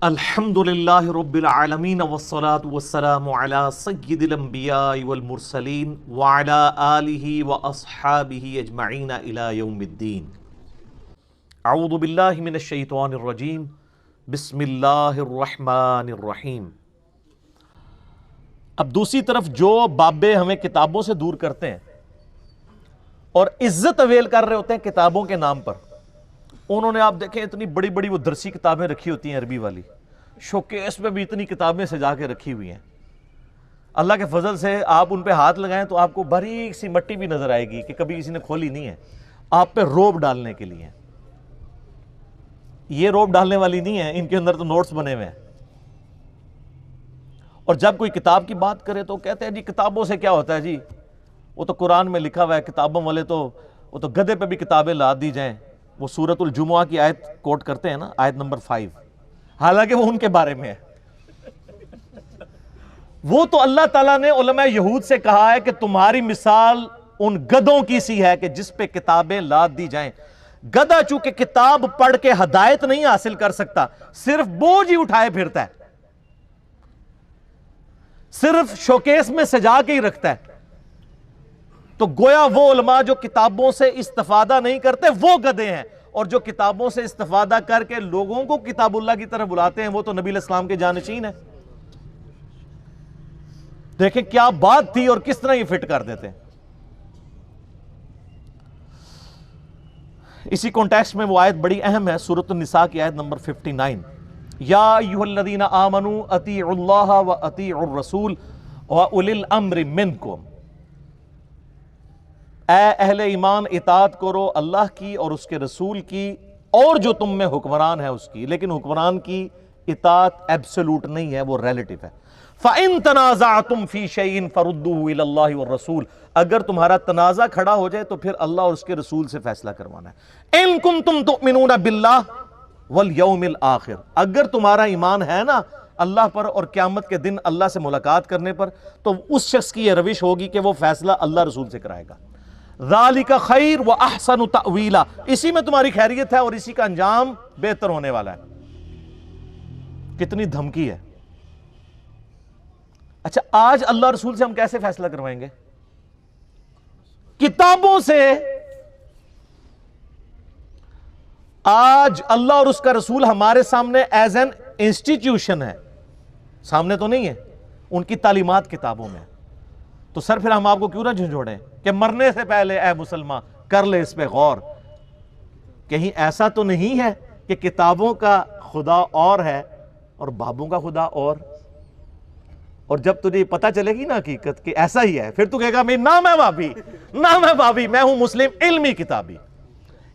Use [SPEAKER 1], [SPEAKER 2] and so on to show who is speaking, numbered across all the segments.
[SPEAKER 1] الحمدللہ رب العالمین والصلاة والسلام علی سید الانبیاء والمرسلین وعلی آلہ واصحابہ اجمعین الی یوم الدین۔ اعوذ باللہ من الشیطان الرجیم، بسم اللہ الرحمن الرحیم۔ اب دوسری طرف جو بابے ہمیں کتابوں سے دور کرتے ہیں اور عزت اویل کر رہے ہوتے ہیں کتابوں کے نام پر، انہوں نے آپ دیکھیں اتنی بڑی بڑی وہ درسی کتابیں رکھی ہوتی ہیں عربی والی، شوکیس میں بھی اتنی کتابیں سجا کے رکھی ہوئی ہیں۔ اللہ کے فضل سے آپ ان پہ ہاتھ لگائیں تو آپ کو باریک سی مٹی بھی نظر آئے گی کہ کبھی کسی نے کھولی نہیں ہے، آپ پہ روب ڈالنے کے لیے۔ یہ روب ڈالنے والی نہیں ہے، ان کے اندر تو نوٹس بنے ہوئے ہیں۔ اور جب کوئی کتاب کی بات کرے تو کہتے ہیں جی کتابوں سے کیا ہوتا ہے، جی وہ تو قرآن میں لکھا ہوا ہے، کتابوں والے تو وہ تو گدھے پہ بھی کتابیں لا دی جائیں۔ وہ سورۃ الجمعہ کی آیت کوٹ کرتے ہیں نا، آیت نمبر 5، حالانکہ وہ ان کے بارے میں ہے۔ وہ تو اللہ تعالیٰ نے علماء یہود سے کہا ہے کہ تمہاری مثال ان گدھوں کی سی ہے کہ جس پہ کتابیں لاد دی جائیں۔ گدھا چونکہ کتاب پڑھ کے ہدایت نہیں حاصل کر سکتا، صرف بوجھ ہی اٹھائے پھرتا ہے، صرف شوکیس میں سجا کے ہی رکھتا ہے۔ تو گویا وہ علماء جو کتابوں سے استفادہ نہیں کرتے وہ گدھے ہیں، اور جو کتابوں سے استفادہ کر کے لوگوں کو کتاب اللہ کی طرف بلاتے ہیں وہ تو نبی علیہ السلام کے جانشین ہیں۔ دیکھیں کیا بات تھی اور کس طرح یہ فٹ کر دیتے ہیں۔ اسی کانٹیکسٹ میں وہ آیت بڑی اہم ہے، سورۃ النساء کی آیت نمبر 59، یا ایھا الذین آمنوا اطیعوا اللہ واطیعوا الرسول واولی الامر منکم۔ اے اہل ایمان اطاعت کرو اللہ کی اور اس کے رسول کی، اور جو تم میں حکمران ہے اس کی، لیکن حکمران کی اطاعت ایبسولوٹ نہیں ہے، وہ ریلیٹو ہے۔ فَإِن تَنَازَعْتُمْ فِي شَيْءٍ فَرُدُّوهُ إِلَى اللَّهِ وَالرَّسُولِ، اگر تمہارا تنازع کھڑا ہو جائے تو پھر اللہ اور اس کے رسول سے فیصلہ کروانا ہے۔ إِن كُنتُمْ تُؤْمِنُونَ بِاللَّهِ وَالْيَوْمِ الْآخِرِ، اگر تمہارا ایمان ہے نا اللہ پر اور قیامت کے دن اللہ سے ملاقات کرنے پر، تو اس شخص کی یہ روش ہوگی کہ وہ فیصلہ اللہ رسول سے کرائے گا۔ ذَلِكَ خَيْرٌ وَأَحْسَنُ تَأْوِيلًا، اسی میں تمہاری خیریت ہے اور اسی کا انجام بہتر ہونے والا ہے۔ کتنی دھمکی ہے۔ اچھا آج اللہ رسول سے ہم کیسے فیصلہ کروائیں گے؟ کتابوں سے۔ آج اللہ اور اس کا رسول ہمارے سامنے ایز این انسٹیٹیوشن ہے، سامنے تو نہیں ہے، ان کی تعلیمات کتابوں میں۔ تو سر پھر ہم آپ کو کیوں نہ جھنجھوڑیں کہ مرنے سے پہلے اے مسلمان کر لے اس پہ غور۔ کہیں ایسا تو نہیں ہے کہ کتابوں کا خدا اور ہے اور بابوں کا خدا اور جب تجھے پتہ چلے گی نا حقیقت کہ ایسا ہی ہے، پھر تو کہے گا نہ میں بابی، نہ میں بابی، میں ہوں مسلم علمی کتابی۔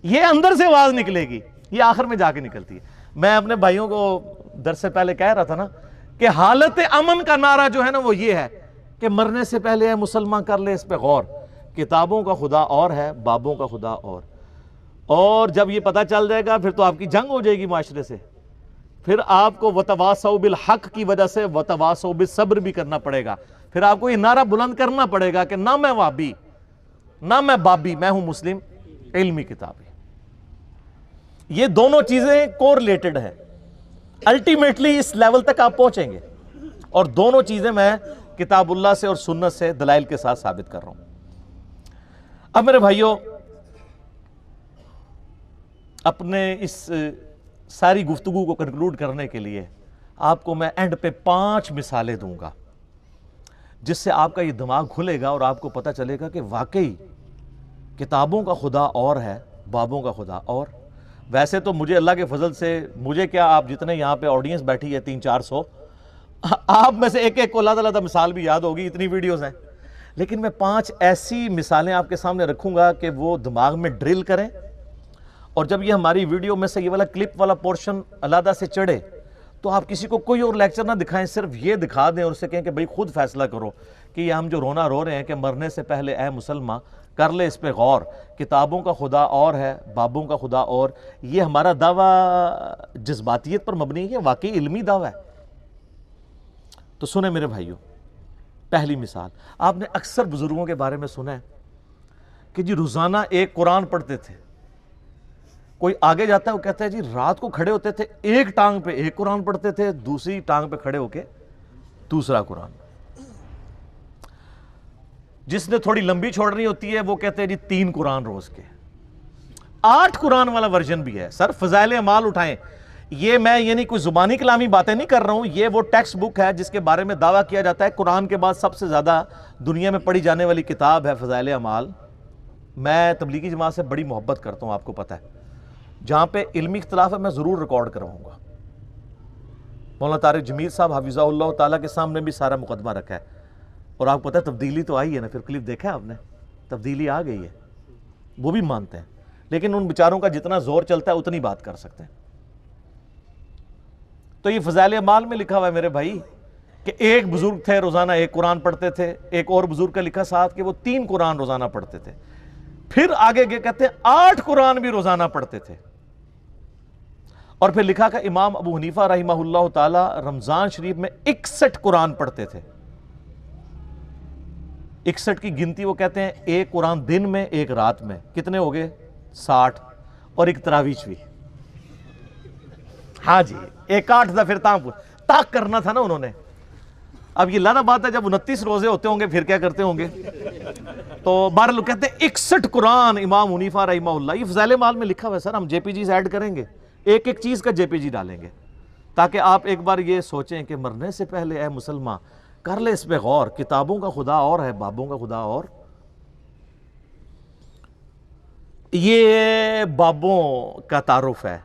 [SPEAKER 1] یہ اندر سے آواز نکلے گی، یہ آخر میں جا کے نکلتی ہے۔ میں اپنے بھائیوں کو درس سے پہلے کہہ رہا تھا نا کہ حالت امن کا نعرہ جو ہے نا وہ یہ ہے کہ مرنے سے پہلے اے مسلمان کر لے اس پہ غور۔ کتابوں کا خدا اور ہے، بابوں کا خدا اور جب یہ پتہ چل جائے گا پھر تو آپ کی جنگ ہو جائے گی معاشرے سے۔ پھر آپ کو وَتَوَاصَوْا بِالْحَقِّ کی وجہ سے وَتَوَاصَوْا بِالصَّبْرِ بھی کرنا پڑے گا۔ پھر آپ کو یہ نعرہ بلند کرنا پڑے گا کہ نہ میں وابی، نہ میں بابی، میں ہوں مسلم علمی کتابی۔ یہ دونوں چیزیں کورلیٹڈ ہیں، الٹیمیٹلی اس لیول تک آپ پہنچیں گے، اور دونوں چیزیں میں کتاب اللہ سے اور سنت سے دلائل کے ساتھ ثابت کر رہا ہوں۔ اب میرے بھائیوں، اپنے اس ساری گفتگو کو کنکلوڈ کرنے کے لیے آپ کو میں اینڈ پہ 5 مثالیں دوں گا جس سے آپ کا یہ دماغ کھلے گا اور آپ کو پتہ چلے گا کہ واقعی کتابوں کا خدا اور ہے، بابوں کا خدا اور۔ ویسے تو مجھے اللہ کے فضل سے، مجھے کیا آپ جتنے یہاں پہ آڈینس بیٹھی ہے 300-400، آپ میں سے ایک کو علیحدہ مثال بھی یاد ہوگی، اتنی ویڈیوز ہیں، لیکن میں 5 ایسی مثالیں آپ کے سامنے رکھوں گا کہ وہ دماغ میں ڈرل کریں، اور جب یہ ہماری ویڈیو میں سے یہ والا کلپ والا پورشن علیحدہ سے چڑھے تو آپ کسی کو کوئی اور لیکچر نہ دکھائیں، صرف یہ دکھا دیں اور اسے کہیں کہ بھئی خود فیصلہ کرو کہ یہ ہم جو رونا رو رہے ہیں کہ مرنے سے پہلے اے مسلمان کر لے اس پہ غور، کتابوں کا خدا اور ہے، بابوں کا خدا اور۔ یہ ہمارا دعویٰ جذباتیت پر مبنی ہے، واقعی علمی دعویٰ ہے۔ تو سنیں میرے بھائیوں، پہلی مثال، آپ نے اکثر بزرگوں کے بارے میں سنا ہے کہ جی روزانہ ایک قرآن پڑھتے تھے، کوئی آگے جاتا ہے وہ کہتا ہے جی رات کو کھڑے ہوتے تھے ایک ٹانگ پہ ایک قرآن پڑھتے تھے, دوسری ٹانگ پہ کھڑے ہو کے دوسرا قرآن. جس نے تھوڑی لمبی چھوڑنی ہوتی ہے وہ کہتے ہیں جی 3 قرآن روز کے. 8 قرآن والا ورژن بھی ہے. سر فضائل اعمال اٹھائیں, یہ میں یعنی کوئی زبانی کلامی باتیں نہیں کر رہا ہوں, یہ وہ ٹیکسٹ بک ہے جس کے بارے میں دعویٰ کیا جاتا ہے قرآن کے بعد سب سے زیادہ دنیا میں پڑھی جانے والی کتاب ہے فضائل اعمال. میں تبلیغی جماعت سے بڑی محبت کرتا ہوں, آپ کو پتہ ہے. جہاں پہ علمی اختلاف ہے میں ضرور ریکارڈ کرواؤں گا. مولانا طارق جمیل صاحب حفظہ اللہ تعالیٰ کے سامنے بھی سارا مقدمہ رکھا ہے, اور آپ کو پتہ ہے تبدیلی تو آئی ہے نا, پھر کلپ دیکھا ہے آپ نے, تبدیلی آ گئی ہے, وہ بھی مانتے ہیں. لیکن ان بیچاروں کا جتنا زور چلتا ہے اتنی بات کر سکتے ہیں. تو یہ فضائل اعمال میں لکھا ہوا ہے میرے بھائی کہ ایک بزرگ تھے روزانہ 1 قرآن پڑھتے تھے, ایک اور بزرگ کا لکھا ساتھ کہ وہ 3 قرآن روزانہ پڑھتے تھے. پھر آگے کہتے ہیں 8 قرآن بھی روزانہ پڑھتے تھے. اور پھر لکھا کہ امام ابو حنیفہ رحمہ اللہ تعالی رمضان شریف میں 61 قرآن پڑھتے تھے. 61 کی گنتی وہ کہتے ہیں 1 قرآن دن میں 1 رات میں, کتنے ہو گئے 60, اور ایک تراویح بھی. ہاں جی 1/8 دا پھر تاک کرنا تھا نا انہوں نے. اب یہ لانا بات ہے جب 29 روزے ہوتے ہوں گے پھر کیا کرتے ہوں گے. تو بارہ لوگ کہتے ہیں 61 قرآن امام حنیفہ رحمہ اللہ. یہ فضائل اعمال میں لکھا ہوا ہے سر, ہم جے پی جیز ایڈ کریں گے, ایک ایک چیز کا جے پی جی ڈالیں گے, تاکہ آپ ایک بار یہ سوچیں کہ مرنے سے پہلے اے مسلمان کر لے اس پہ غور. کتابوں کا خدا اور ہے, بابوں کا خدا اور. یہ بابوں کا تعارف ہے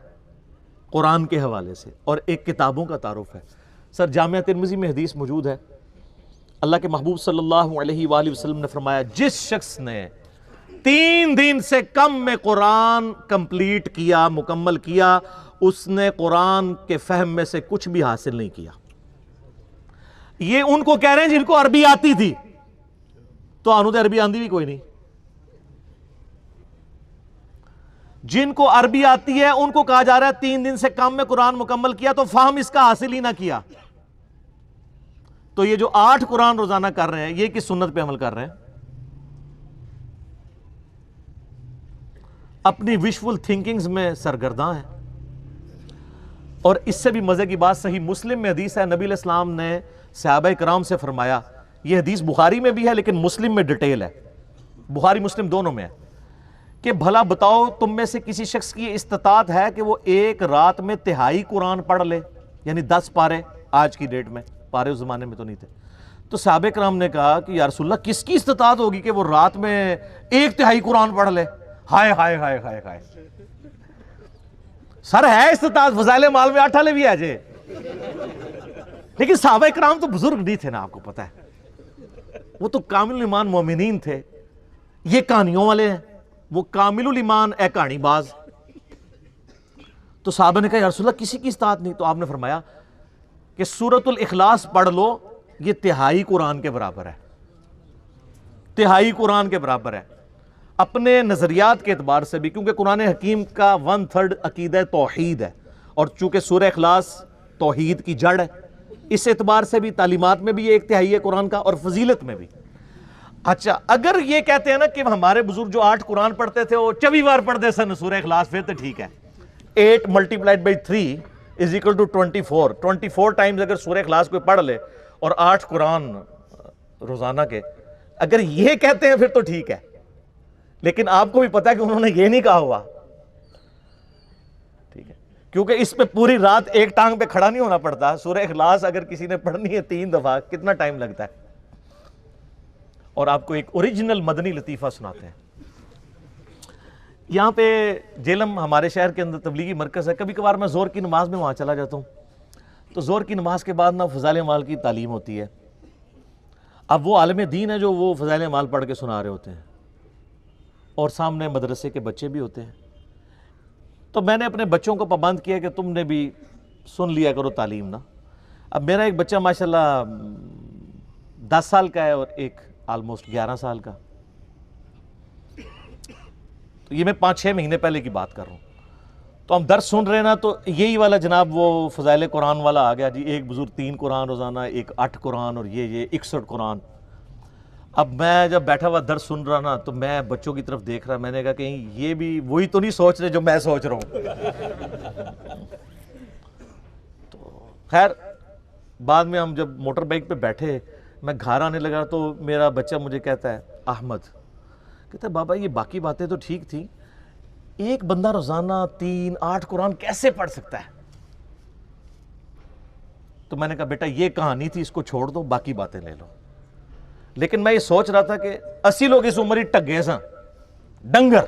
[SPEAKER 1] قرآن کے حوالے سے, اور ایک کتابوں کا تعارف ہے. سر جامعہ ترمذی میں حدیث موجود ہے, اللہ کے محبوب صلی اللہ علیہ وآلہ وسلم نے فرمایا جس شخص نے 3 دن سے کم میں قرآن کمپلیٹ کیا, مکمل کیا, اس نے قرآن کے فہم میں سے کچھ بھی حاصل نہیں کیا. یہ ان کو کہہ رہے ہیں جن کو عربی آتی تھی, تو آنو دے عربی آندی بھی کوئی نہیں. جن کو عربی آتی ہے ان کو کہا جا رہا ہے 3 دن سے کم میں قرآن مکمل کیا, تو فہم اس کا حاصل ہی نہ کیا. تو یہ جو 8 قرآن روزانہ کر رہے ہیں یہ کس سنت پہ عمل کر رہے ہیں؟ اپنی وشفل تھنکنگز میں سرگرداں ہیں. اور اس سے بھی مزے کی بات صحیح مسلم میں حدیث ہے, نبی علیہ السلام نے صحابہ کرام سے فرمایا, یہ حدیث بخاری میں بھی ہے لیکن مسلم میں ڈیٹیل ہے, بخاری مسلم دونوں میں ہے, کہ بھلا بتاؤ تم میں سے کسی شخص کی استطاعت ہے کہ وہ ایک رات میں 1/3 قرآن پڑھ لے, یعنی 10 پارے. آج کی ڈیٹ میں پارے اس زمانے میں تو نہیں تھے. تو صحابہ کرام نے کہا کہ یا رسول اللہ کس کی استطاعت ہوگی کہ وہ رات میں 1/3 قرآن پڑھ لے؟ ہائے ہائے ہائے ہائے ہائے, سر ہے استطاعت, فضائل اعمال میں 8 والے بھی آ جائے. لیکن صحابہ کرام تو بزرگ نہیں تھے نا, آپ کو پتہ ہے, وہ تو کامل ایمان مومنین تھے. یہ کہانیوں والے ہیں, وہ کامل الایمان اے کہانی باز. تو صحابہ نے کہا یا رسول اللہ کسی کی استطاعت نہیں. تو آپ نے فرمایا کہ سورۃ الاخلاص پڑھ لو, یہ 1/3 قرآن کے برابر ہے, 1/3 قرآن کے برابر ہے. اپنے نظریات کے اعتبار سے بھی, کیونکہ قرآن حکیم کا 1/3 عقیدہ توحید ہے, اور چونکہ سورہ اخلاص توحید کی جڑ ہے, اس اعتبار سے بھی تعلیمات میں بھی یہ 1/3 ہے قرآن کا, اور فضیلت میں بھی. اچھا اگر یہ کہتے ہیں نا کہ ہمارے بزرگ جو 8 قرآن پڑھتے تھے وہ 24 بار پڑھتے سن سورہ اخلاص, پھر تو ٹھیک ہے. 8 × 3 = 24. 24 ٹائمز اگر سورہ اخلاص کوئی پڑھ لے اور 8 قرآن روزانہ کے, اگر یہ کہتے ہیں پھر تو ٹھیک ہے. لیکن آپ کو بھی پتا ہے کہ انہوں نے یہ نہیں کہا ہوا, ٹھیک ہے, کیونکہ اس پہ پوری رات ایک ٹانگ پہ کھڑا نہیں ہونا پڑتا. سورہ اخلاص اگر کسی نے پڑھنی ہے 3 دفعہ کتنا ٹائم لگتا ہے. اور آپ کو ایک اوریجنل مدنی لطیفہ سناتے ہیں. یہاں پہ جیلم ہمارے شہر کے اندر تبلیغی مرکز ہے, کبھی کبھار میں زور کی نماز میں وہاں چلا جاتا ہوں. تو زور کی نماز کے بعد نا فضائل اعمال کی تعلیم ہوتی ہے. اب وہ عالم دین ہے جو وہ فضائل اعمال پڑھ کے سنا رہے ہوتے ہیں, اور سامنے مدرسے کے بچے بھی ہوتے ہیں. تو میں نے اپنے بچوں کو پابند کیا کہ تم نے بھی سن لیا کرو تعلیم نا. اب میرا ایک بچہ ماشاءاللہ 10 سال کا ہے اور ایک آلموسٹ 11 سال کا. تو یہ میں 5-6 مہینے پہلے کی بات کر رہا ہوں. تو ہم درس سن رہے ہیں نا, تو یہی والا جناب وہ فضائل قرآن والا آ گیا جی, ایک بزرگ 3 قرآن روزانہ, ایک 8 قرآن, اور یہ 61 قرآن. اب میں جب بیٹھا ہوا درس سن رہا نا تو میں بچوں کی طرف دیکھ رہا، میں نے کہا کہیں یہ بھی وہی تو نہیں سوچ رہے جو میں سوچ رہا ہوں. تو خیر بعد میں ہم جب موٹر بائک پہ بیٹھے، میں گھر آنے لگا تو میرا بچہ مجھے کہتا ہے، احمد کہتا ہے بابا یہ باقی باتیں تو ٹھیک تھیں، ایک بندہ روزانہ 3-8 قرآن کیسے پڑھ سکتا ہے؟ تو میں نے کہا بیٹا یہ کہانی تھی، اس کو چھوڑ دو، باقی باتیں لے لو. لیکن میں یہ سوچ رہا تھا کہ 80 لوگ اس عمر ہی ٹگے ساں ڈنگر،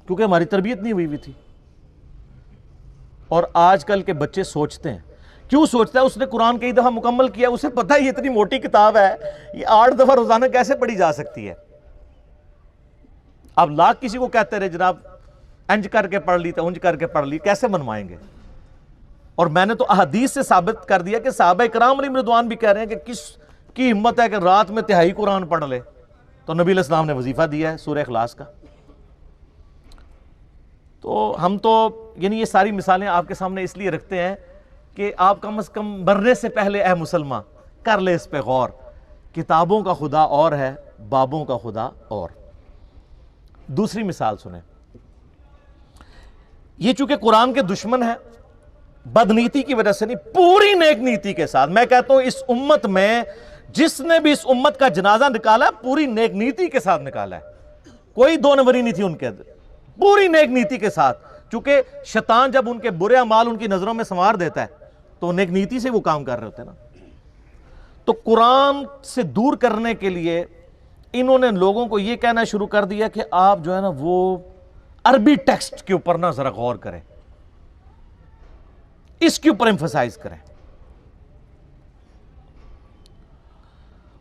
[SPEAKER 1] کیونکہ ہماری تربیت نہیں ہوئی تھی. اور آج کل کے بچے سوچتے ہیں، کیوں سوچتا ہے؟ اس نے قرآن کئی دفعہ مکمل کیا، اسے پتہ ہے یہ اتنی موٹی کتاب ہے، یہ 8 دفعہ روزانہ کیسے پڑھی جا سکتی ہے؟ اب لاکھ کسی کو کہتے رہے جناب انج کر کے پڑھ لی تو انج کر کے پڑھ لی، کیسے منوائیں گے؟ اور میں نے تو احادیث سے ثابت کر دیا کہ صحابہ کرام علیہم رضوان بھی کہہ رہے ہیں کہ کس کی ہمت ہے کہ رات میں تہائی قرآن پڑھ لے، تو نبی علیہ السلام نے وظیفہ دیا ہے سورہ اخلاص کا. تو ہم تو یعنی یہ ساری مثالیں آپ کے سامنے اس لیے رکھتے ہیں کہ آپ کم از کم مرنے سے پہلے اے مسلمان کر لے اس پہ غور. کتابوں کا خدا اور ہے، بابوں کا خدا اور. دوسری مثال سنیں، یہ چونکہ قرآن کے دشمن ہے، بدنیتی کی وجہ سے نہیں، پوری نیک نیتی کے ساتھ. میں کہتا ہوں اس امت میں جس نے بھی اس امت کا جنازہ نکالا پوری نیک نیتی کے ساتھ نکالا ہے، کوئی دو نمبری نہیں تھی ان کے اندر، پوری نیک نیتی کے ساتھ. چونکہ شیطان جب ان کے برے اعمال ان کی نظروں میں سنوار دیتا ہے تو نیک نیتی سے وہ کام کر رہے ہوتے ہیں نا. تو قرآن سے دور کرنے کے لیے انہوں نے لوگوں کو یہ کہنا شروع کر دیا کہ آپ جو ہے نا وہ عربی ٹیکسٹ کے اوپر نا ذرا غور کریں، اس کے اوپر ایمفسائز کریں.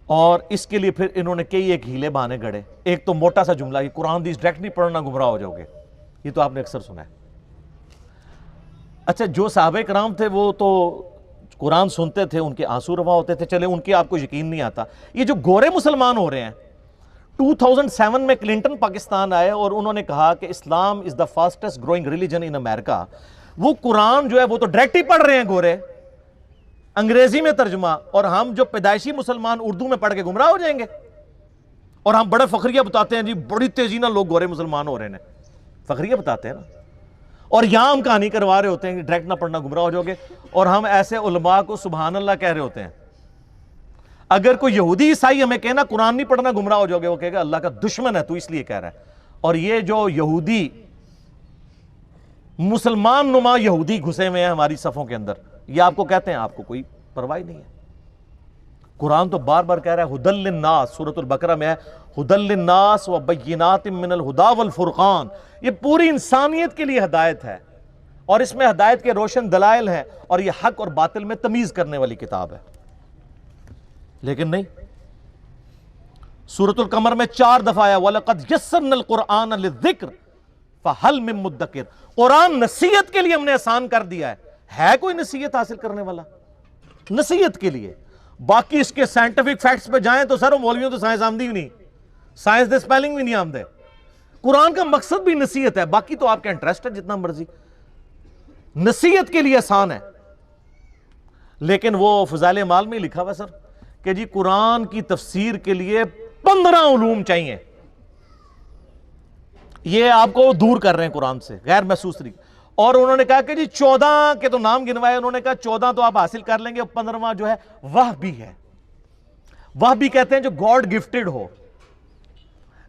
[SPEAKER 1] اور اس کے لیے پھر انہوں نے کئی ایک ہیلے بہانے گڑے. ایک تو موٹا سا جملہ، یہ قرآن حدیث ڈائریکٹ نہیں پڑھنا گمراہ ہو جاؤ گے، یہ تو آپ نے اکثر سنا ہے. اچھا جو صحابہ کرام تھے وہ تو قرآن سنتے تھے، ان کے آنسو روا ہوتے تھے، چلے ان کی آپ کو یقین نہیں آتا. یہ جو گورے مسلمان ہو رہے ہیں، 2007 میں کلنٹن پاکستان آئے اور انہوں نے کہا کہ اسلام از دا فاسٹسٹ گروئنگ ریلیجن ان امریکہ. وہ قرآن جو ہے وہ تو ڈائریکٹ ہی پڑھ رہے ہیں گورے، انگریزی میں ترجمہ، اور ہم جو پیدائشی مسلمان اردو میں پڑھ کے گمراہ ہو جائیں گے. اور ہم بڑے فخریہ بتاتے ہیں جی بڑی تیزی نہ لوگ گورے مسلمان ہو رہے ہیں، فخریہ بتاتے ہیں نا. اور یہاں ہم کہانی کروا رہے ہوتے ہیں کہ ڈائریکٹ نہ پڑھنا گمراہ ہو جاؤ گے، اور ہم ایسے علماء کو سبحان اللہ کہہ رہے ہوتے ہیں. اگر کوئی یہودی عیسائی ہمیں کہنا قرآن نہیں پڑھنا گمراہ ہو جاؤ گے، وہ کہے گا اللہ کا دشمن ہے تو اس لیے کہہ رہا ہے. اور یہ جو یہودی مسلمان نما یہودی گھسے ہوئے ہیں ہماری صفوں کے اندر، یہ آپ کو کہتے ہیں آپ کو کوئی پرواہ نہیں ہے. قرآن تو بار بار کہہ رہا ہے ہدی للناس، سورۃ البقرہ میں ہے ہدی للناس وبینات من الہدی والفرقان. یہ پوری انسانیت کے لیے ہدایت ہے، اور اس میں ہدایت کے روشن دلائل ہیں، اور یہ حق اور باطل میں تمیز کرنے والی کتاب ہے. لیکن نہیں، سورۃ القمر میں 4 دفعہ آیا وَلَقَدْ يَسَّرْنَا الْقُرْآنَ لِلذِّكْرِ فَهَلْ مِن مُدَّكِرٍ. قرآن نصیحت کے لیے ہم نے آسان کر دیا ہے کوئی نصیحت حاصل کرنے والا؟ نصیحت کے لیے. باقی اس کے سائنٹیفک فیکٹس پہ جائیں تو سر مولویوں تو سائنس آمدی بھی نہیں، سائنس دے سپیلنگ بھی نہیں آمدے. قرآن کا مقصد بھی نصیحت ہے، باقی تو آپ کا انٹرسٹ ہے جتنا مرضی، نصیحت کے لیے آسان ہے. لیکن وہ فضائل اعمال میں لکھا ہوا سر کہ جی قرآن کی تفسیر کے لیے 15 علوم چاہیے. یہ آپ کو دور کر رہے ہیں قرآن سے غیر محسوس طریقے. اور انہوں نے کہا کہ جی 14 کے تو نام گنوائے، انہوں نے کہا 14 تو آپ حاصل کر لیں گے، 15واں جو ہے وحبی ہے. وحبی کہتے ہیں جو گاڈ گفٹڈ ہو،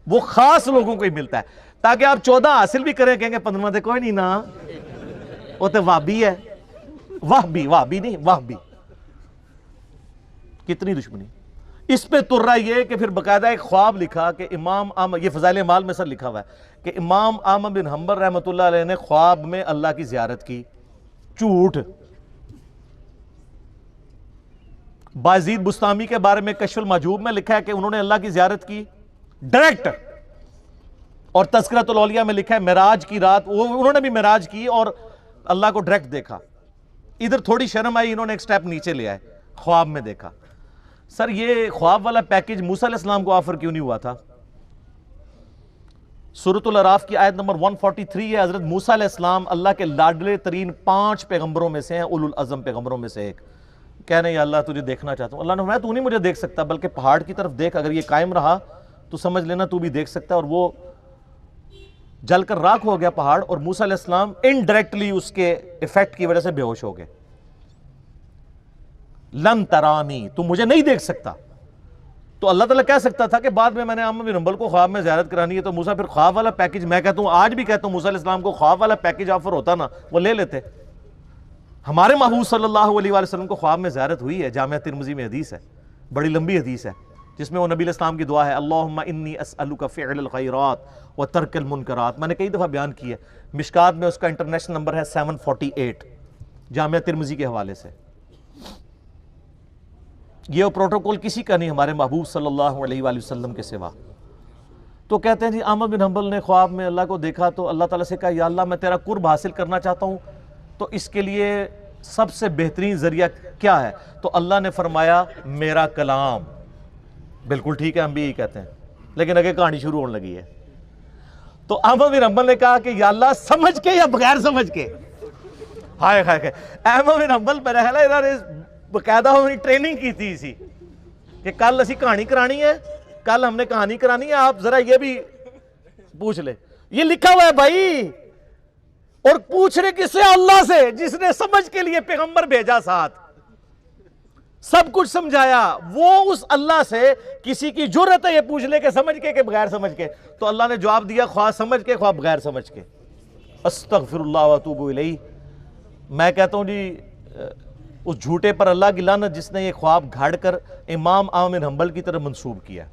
[SPEAKER 1] وہ خاص لوگوں کو ہی ملتا ہے. تاکہ آپ 14 حاصل بھی کریں، کہیں گے 15واں دے کوئی نہیں نا، وہ تو وحبی ہے. وحبی نہیں، وحبی. کتنی دشمنی اس پہ تر رہا یہ کہ پھر باقاعدہ ایک خواب لکھا کہ امام احمد، یہ فضائل اعمال میں سر لکھا ہوا ہے کہ امام احمد بن حنبل رحمۃ اللہ علیہ نے خواب میں اللہ کی زیارت کی. جھوٹ. بازید بستامی کے بارے میں کشف المحجوب میں لکھا ہے کہ انہوں نے اللہ کی زیارت کی ڈائریکٹ. اور تذکرۃ الاولیاء میں لکھا ہے معراج کی رات انہوں نے بھی معراج کی اور اللہ کو ڈائریکٹ دیکھا. ادھر تھوڑی شرم آئی، انہوں نے ایک سٹیپ نیچے لے آئے، خواب میں دیکھا. سر یہ خواب والا پیکج موسیٰ علیہ السلام کو آفر کیوں نہیں ہوا تھا؟ سورۃ الاعراف کی آیت نمبر 143 ہے. حضرت موسیٰ علیہ السلام اللہ کے لاڈلے ترین 5 پیغمبروں میں سے ہیں، اولو العزم پیغمبروں میں سے ایک. کہنے یا اللہ تجھے دیکھنا چاہتا ہوں. اللہ نے فرمایا تو نہیں مجھے دیکھ سکتا بلکہ پہاڑ کی طرف دیکھ, اگر یہ قائم رہا تو سمجھ لینا تو بھی دیکھ سکتا ہے. اور وہ جل کر راکھ ہو گیا پہاڑ, اور موسیٰ علیہ السلام انڈائریکٹلی اس کے ایفیکٹ کی وجہ سے بے ہوش ہو گئے. لن ترانی, تو مجھے نہیں دیکھ سکتا. تو اللہ تعالیٰ کہہ سکتا تھا کہ بعد میں نے احمد بن حنبل کو خواب میں زیارت کرانی ہے, تو موسیٰ پھر خواب والا پیکج, میں کہتا ہوں آج بھی کہتا ہوں موسیٰ علیہ السلام کو خواب والا پیکج آفر ہوتا نا وہ لے لیتے. ہمارے محبوب صلی اللہ علیہ وآلہ وسلم کو خواب میں زیارت ہوئی ہے, جامعہ ترمذی میں حدیث ہے, بڑی لمبی حدیث ہے, جس میں وہ نبی علیہ السلام کی دعا ہے اللہم انی اسألک فعل الخیرات و ترک المنکرات. میں نے کئی دفعہ بیان کی ہے, مشکات میں اس کا انٹرنیشنل نمبر ہے 748 جامعہ ترمذی کے حوالے سے. یہ پروٹوکول کسی کا نہیں ہمارے محبوب صلی اللہ علیہ وآلہ وسلم کے سوا. تو کہتے ہیں جی احمد بن حنبل نے خواب میں اللہ کو دیکھا تو اللہ تعالیٰ سے کہا یا اللہ میں تیرا قرب حاصل کرنا چاہتا ہوں, تو اس کے لیے سب سے بہترین ذریعہ کیا ہے؟ تو اللہ نے فرمایا میرا کلام. بالکل ٹھیک ہے, ہم بھی یہی کہتے ہیں, لیکن اگے کہانی شروع ہونے لگی ہے. تو احمد بن حنبل نے کہا کہ یا اللہ سمجھ کے یا بغیر سمجھ کے؟ ہائے ہائے ہائے, احمد بن حنبل پہ رہلا انہوں نے باقاعدہ ہماری ٹریننگ کی تھی اسی کہ کل اسی کہانی کرانی ہے, کل ہم نے کہانی کرانی ہے, آپ ذرا یہ بھی پوچھ لے. یہ لکھا ہوا ہے بھائی, اور پوچھ رہے کس سے؟ اللہ سے, جس نے سمجھ کے لیے پیغمبر بھیجا ساتھ, سب کچھ سمجھایا. وہ اس اللہ سے کسی کی جرت ہے یہ پوچھ لے کہ سمجھ کے کہ بغیر سمجھ کے؟ تو اللہ نے جواب دیا خواہ سمجھ کے خواہ بغیر سمجھ کے. استغفر اللہ واتوب الیہ. میں کہتا ہوں جی اس جھوٹے پر اللہ کی لعنت جس نے یہ خواب گھاڑ کر امام احمد بن حنبل کی طرف منسوب کیا.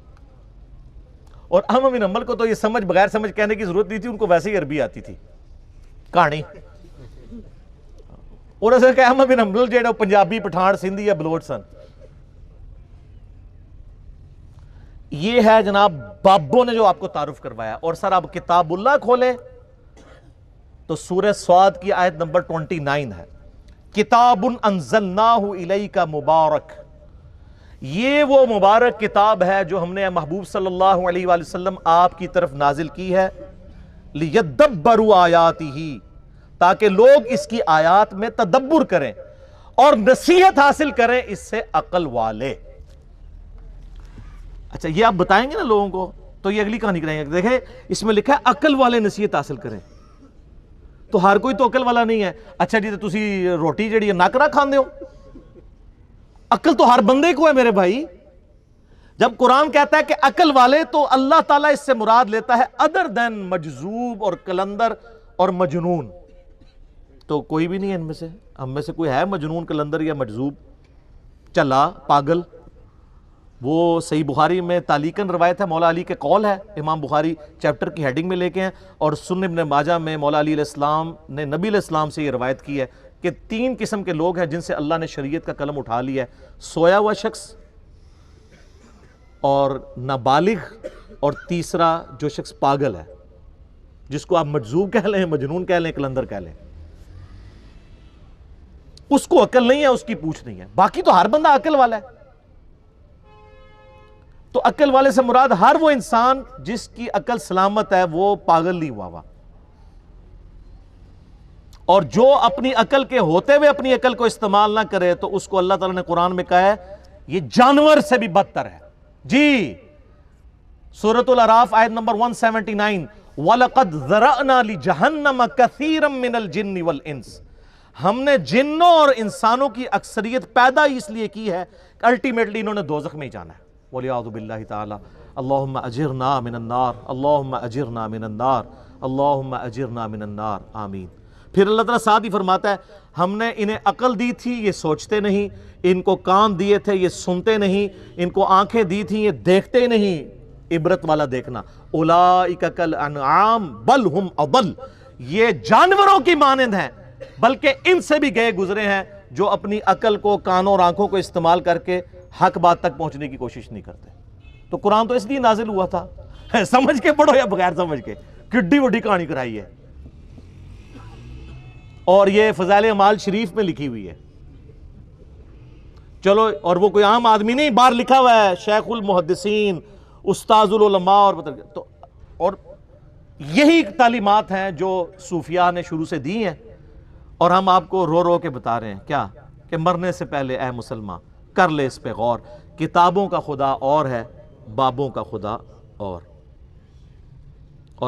[SPEAKER 1] اور احمد بن حنبل کو تو یہ سمجھ بغیر سمجھ کہنے کی ضرورت نہیں تھی, ان کو ویسے ہی عربی آتی تھی کہانی. اور اسے کہ احمد بن حنبل جیڑا پنجابی پٹھان سندھی یا بلوچ سن. یہ ہے جناب بابوں نے جو آپ کو تعارف کروایا. اور سر آپ کتاب اللہ کھولیں تو سورہ صاد کی آیت نمبر 29 ہے, کتاب انزلناہ الیک مبارک. یہ وہ مبارک کتاب ہے جو ہم نے محبوب صلی اللہ علیہ وآلہ وسلم آپ کی طرف نازل کی ہے, لیدبروا آیاتہ, تاکہ لوگ اس کی آیات میں تدبر کریں اور نصیحت حاصل کریں اس سے عقل والے. اچھا یہ آپ بتائیں گے نا لوگوں کو تو یہ اگلی کہانی کریں گے. دیکھیں اس میں لکھا ہے عقل والے نصیحت حاصل کریں, تو ہر کوئی تو عقل والا نہیں ہے. اچھا جی تو تسی روٹی جڑی ہے ناکرا کھاندے ہو, عقل تو ہر بندے کو ہے میرے بھائی. جب قرآن کہتا ہے کہ عقل والے, تو اللہ تعالیٰ اس سے مراد لیتا ہے ادر دین مجذوب اور کلندر اور مجنون. تو کوئی بھی نہیں ہے ان میں سے, ہم میں سے کوئی ہے مجنون کلندر یا مجذوب چلا پاگل؟ وہ صحیح بخاری میں تعلیقاً روایت ہے, مولا علی کے قول ہے, امام بخاری چیپٹر کی ہیڈنگ میں لے کے ہیں, اور سنن ابن ماجہ میں مولا علی علیہ السلام نے نبی علیہ السلام سے یہ روایت کی ہے کہ 3 قسم کے لوگ ہیں جن سے اللہ نے شریعت کا قلم اٹھا لیا ہے, سویا ہوا شخص, اور نابالغ, اور تیسرا جو شخص پاگل ہے, جس کو آپ مجذوب کہہ لیں, مجنون کہہ لیں, کلندر کہہ لیں. اس کو عقل نہیں ہے, اس کی پوچھ نہیں ہے. باقی تو ہر بندہ عقل والا ہے. تو عقل والے سے مراد ہر وہ انسان جس کی عقل سلامت ہے, وہ پاگل نہیں ہوا. اور جو اپنی عقل کے ہوتے ہوئے اپنی عقل کو استعمال نہ کرے تو اس کو اللہ تعالیٰ نے قرآن میں کہا ہے یہ جانور سے بھی بدتر ہے. جی سورۃ الاعراف آیت نمبر 179, وَلَقَدْ ذَرَأْنَا لِجَهَنَّمَ كَثِيرًا مِّنَ الْجِنِّ وَالْإِنسِ. ہم نے جنوں اور انسانوں کی اکثریت پیدا اس لیے کی ہے کہ الٹیمیٹلی انہوں نے دوزخ میں ہی جانا ہے. وَلِعَوْذُ بِاللَّهِ تَعَالَى اللہم اجرنا من النار, اللہم اجرنا من النار, اللہم اجرنا من النار, آمین. پھر اللہ تعالیٰ ساتھ ہی فرماتا ہے ہم نے انہیں عقل دی تھی یہ سوچتے نہیں, ان کو کان دیے تھے یہ سنتے نہیں, ان کو آنکھیں دی تھی یہ دیکھتے نہیں. عبرت والا دیکھنا. اولئک کالانعام بل ہم اضل. یہ جانوروں کی مانند ہیں بلکہ ان سے بھی گئے گزرے ہیں جو اپنی عقل کو, کانوں اور آنکھوں کو استعمال کر کے حق بات تک پہنچنے کی کوشش نہیں کرتے. تو قرآن تو اس لیے نازل ہوا تھا, سمجھ کے پڑھو یا بغیر سمجھ کے, کڈی وڈی کہانی کرائی ہے. اور یہ فضائل اعمال شریف میں لکھی ہوئی ہے. چلو, اور وہ کوئی عام آدمی نہیں, باہر لکھا ہوا ہے شیخ المحدثین, استاذ العلماء, اور یہی تعلیمات ہیں جو صوفیاء نے شروع سے دی ہیں, اور ہم آپ کو رو رو کے بتا رہے ہیں کیا کہ مرنے سے پہلے اے مسلمان کر لے اس پہ غور، کتابوں کا خدا اور ہے، بابوں کا خدا اور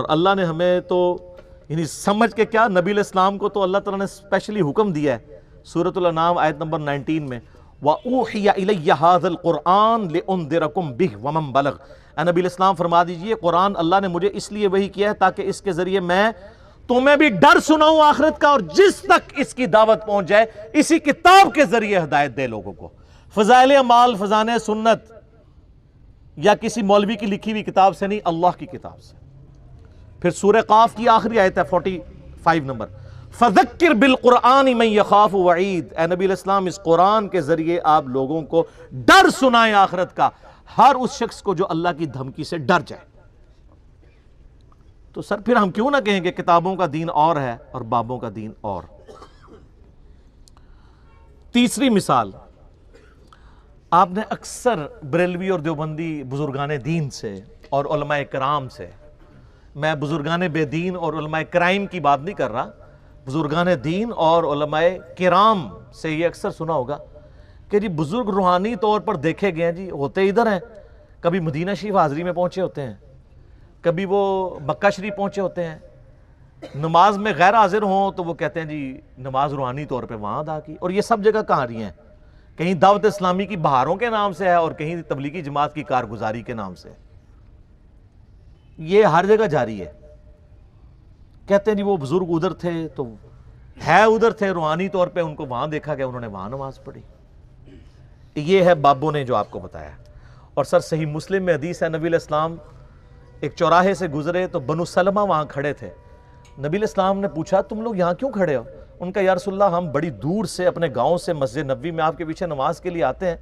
[SPEAKER 1] اللہ نے ہمیں تو یعنی سمجھ کے کیا، نبی علیہ السلام کو تو اللہ تعالیٰ نے اسپیشلی حکم دیا ہے سورۃ الانعام آیت نمبر 19 میں، وَأُوحِيَ إِلَيَّ هَذَا الْقُرْآنُ لِأُنذِرَكُم بِهِ وَمَن بَلَغَ، اے نبی علیہ السلام فرما دیجئے قرآن اللہ نے مجھے اس لیے وحی کیا ہے تاکہ اس کے ذریعے میں تمہیں بھی ڈر سناؤں آخرت کا، اور جس تک اس کی دعوت پہنچ جائے اسی کتاب کے ذریعے ہدایت دے لوگوں کو۔ فضائل اعمال فضائل سنت یا کسی مولوی کی لکھی ہوئی کتاب سے نہیں، اللہ کی کتاب سے۔ پھر سورہ قاف کی آخری آیت ہے 45 نمبر، فَذَكِّرْ بِالْقُرْآنِ مَن يَخَافُ وَعِيدٍ، اے نبی علیہ السلام اس قرآن کے ذریعے آپ لوگوں کو ڈر سنائیں آخرت کا، ہر اس شخص کو جو اللہ کی دھمکی سے ڈر جائے۔ تو سر پھر ہم کیوں نہ کہیں کہ کتابوں کا دین اور ہے اور بابوں کا دین اور۔ تیسری مثال، آپ نے اکثر بریلوی اور دیوبندی بزرگان دین سے اور علماء کرام سے، میں بزرگان بے دین اور علماء کرائم کی بات نہیں کر رہا، بزرگان دین اور علماء کرام سے یہ اکثر سنا ہوگا کہ جی بزرگ روحانی طور پر دیکھے گئے ہیں جی، ہوتے ادھر ہیں، کبھی مدینہ شریف حاضری میں پہنچے ہوتے ہیں، کبھی وہ مکہ شریف پہنچے ہوتے ہیں، نماز میں غیر حاضر ہوں تو وہ کہتے ہیں جی نماز روحانی طور پہ وہاں ادا کی، اور یہ سب جگہ کہاں رہی ہیں، کہیں دعوت اسلامی کی بہاروں کے نام سے ہے اور کہیں تبلیغی جماعت کی کارگزاری کے نام سے، یہ ہر جگہ جاری ہے۔ کہتے ہیں جی وہ بزرگ ادھر تھے تو ہے ادھر تھے، روحانی طور پہ ان کو وہاں دیکھا گیا، انہوں نے وہاں نماز پڑھی۔ یہ ہے بابوں نے جو آپ کو بتایا۔ اور سر صحیح مسلم میں حدیث ہے، نبی علیہ السلام ایک چوراہے سے گزرے تو بنو سلمہ وہاں کھڑے تھے، نبی علیہ السلام نے پوچھا تم لوگ یہاں کیوں کھڑے ہو؟ ان کا یا رسول اللہ ہم بڑی دور سے اپنے گاؤں سے مسجد نبوی میں آپ کے پیچھے نماز کے لیے آتے ہیں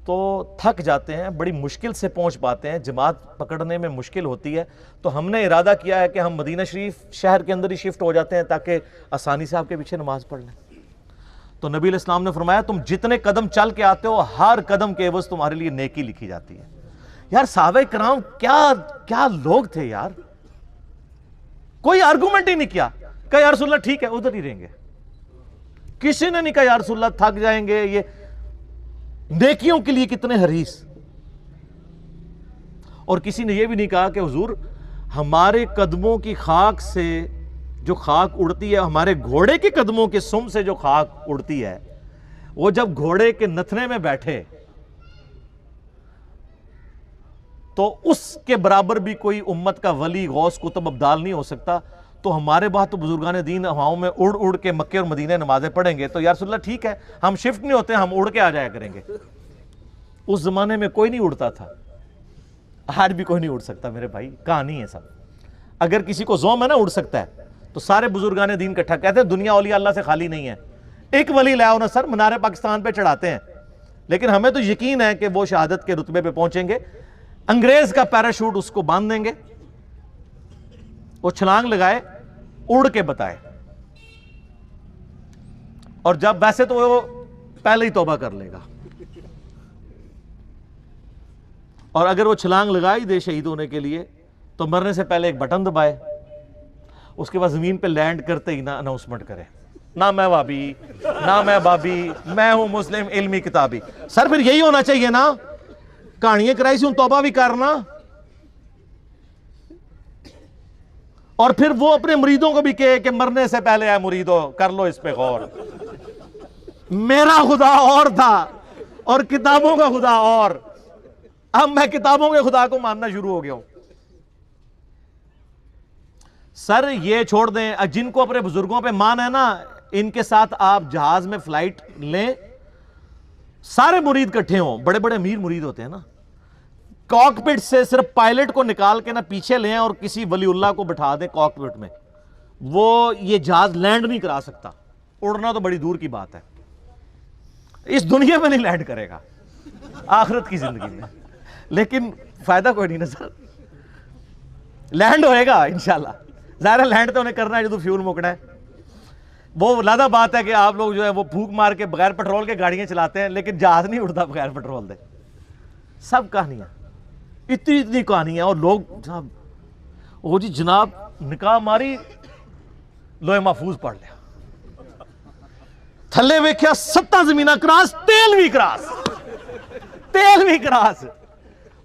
[SPEAKER 1] تو تھک جاتے ہیں، بڑی مشکل سے پہنچ پاتے ہیں، جماعت پکڑنے میں مشکل ہوتی ہے، تو ہم نے ارادہ کیا ہے کہ ہم مدینہ شریف شہر کے اندر ہی شفٹ ہو جاتے ہیں تاکہ آسانی سے آپ کے پیچھے نماز پڑھ لیں۔ تو نبی علیہ السلام نے فرمایا تم جتنے قدم چل کے آتے ہو ہر قدم کے عوض تمہارے لیے نیکی لکھی جاتی ہے۔ یار صحابہ کرام کیا لوگ تھے یار، کوئی آرگومنٹ ہی نہیں کیا، کہا یا رسول اللہ ٹھیک ہے ادھر ہی رہیں گے، کسی نے نہیں کہا یا رسول اللہ تھک جائیں گے، یہ نیکیوں کے لیے کتنے حریص، اور کسی نے یہ بھی نہیں کہا کہ حضور ہمارے قدموں کی خاک سے جو خاک اڑتی ہے، ہمارے گھوڑے کے قدموں کے سم سے جو خاک اڑتی ہے، وہ جب گھوڑے کے نتھنے میں بیٹھے تو اس کے برابر بھی کوئی امت کا ولی غوث قطب ابدال نہیں ہو سکتا، تو ہمارے بعد تو بزرگان دین ہواؤں میں اڑ اڑ کے مکے اور مدینے نمازیں پڑھیں گے، تو یا رسول اللہ ٹھیک ہے ہم شفٹ نہیں ہوتے، ہم اڑ کے آ جایا کریں گے۔ اس زمانے میں کوئی نہیں اڑتا تھا، آج بھی کوئی نہیں اڑ سکتا میرے بھائی، کہانی ہے سب۔ اگر کسی کو زوم ہے نا اڑ سکتا ہے، تو سارے بزرگان دین کٹھا کہتے ہیں دنیا اولیاء اللہ سے خالی نہیں ہے، ایک ولی لے آؤ نا سر، منار پاکستان پہ چڑھاتے ہیں، لیکن ہمیں تو یقین ہے کہ وہ شہادت کے رتبے پہ پہنچیں گے، انگریز کا پیراشوٹ اس کو باندھ دیں گے، وہ چھلانگ لگائے اڑ کے بتائے، اور جب ویسے تو وہ پہلے ہی توبہ کر لے گا، اور اگر وہ چھلانگ لگائی دے شہید ہونے کے لیے تو مرنے سے پہلے ایک بٹن دبائے، اس کے بعد زمین پہ لینڈ کرتے ہی نہ اناؤنسمنٹ کرے، نہ میں وابی نہ میں بابی، میں ہوں مسلم علمی کتابی۔ سر پھر یہی ہونا چاہیے نا، کہانیاں کرائی سی ہوں توبہ بھی کرنا، اور پھر وہ اپنے مریدوں کو بھی کہے کہ مرنے سے پہلے اے مریدو کر لو اس پہ غور، میرا خدا اور تھا اور کتابوں کا خدا اور، اب میں کتابوں کے خدا کو ماننا شروع ہو گیا ہوں۔ سر یہ چھوڑ دیں، جن کو اپنے بزرگوں پہ مان ہے نا، ان کے ساتھ آپ جہاز میں فلائٹ لیں، سارے مرید کٹھے ہوں، بڑے بڑے امیر مرید ہوتے ہیں نا، کاکپٹ سے صرف پائلٹ کو نکال کے نا پیچھے لیں اور کسی ولی اللہ کو بٹھا دیں کاکپٹ میں، وہ یہ جہاز لینڈ نہیں کرا سکتا، اڑنا تو بڑی دور کی بات ہے، اس دنیا میں نہیں لینڈ کرے گا، آخرت کی زندگی میں، لیکن فائدہ کوئی نہیں نا سر، لینڈ ہوئے گا انشاءاللہ، ظاہر ہے لینڈ تو انہیں کرنا ہے جو تو فیول مکڑا ہے، وہ لادہ بات ہے کہ آپ لوگ جو ہے وہ پھونک مار کے بغیر پیٹرول کے گاڑیاں چلاتے ہیں، لیکن جہاز نہیں اڑتا بغیر پیٹرول دے۔ سب کہانیاں اتنی کہانیاں، اور لوگ صاحب وہ جی جناب نکاح ماری لوہے محفوظ پڑھ لیا، تھلے ویکھیا 7 زمیناں کراس، تیل بھی کراس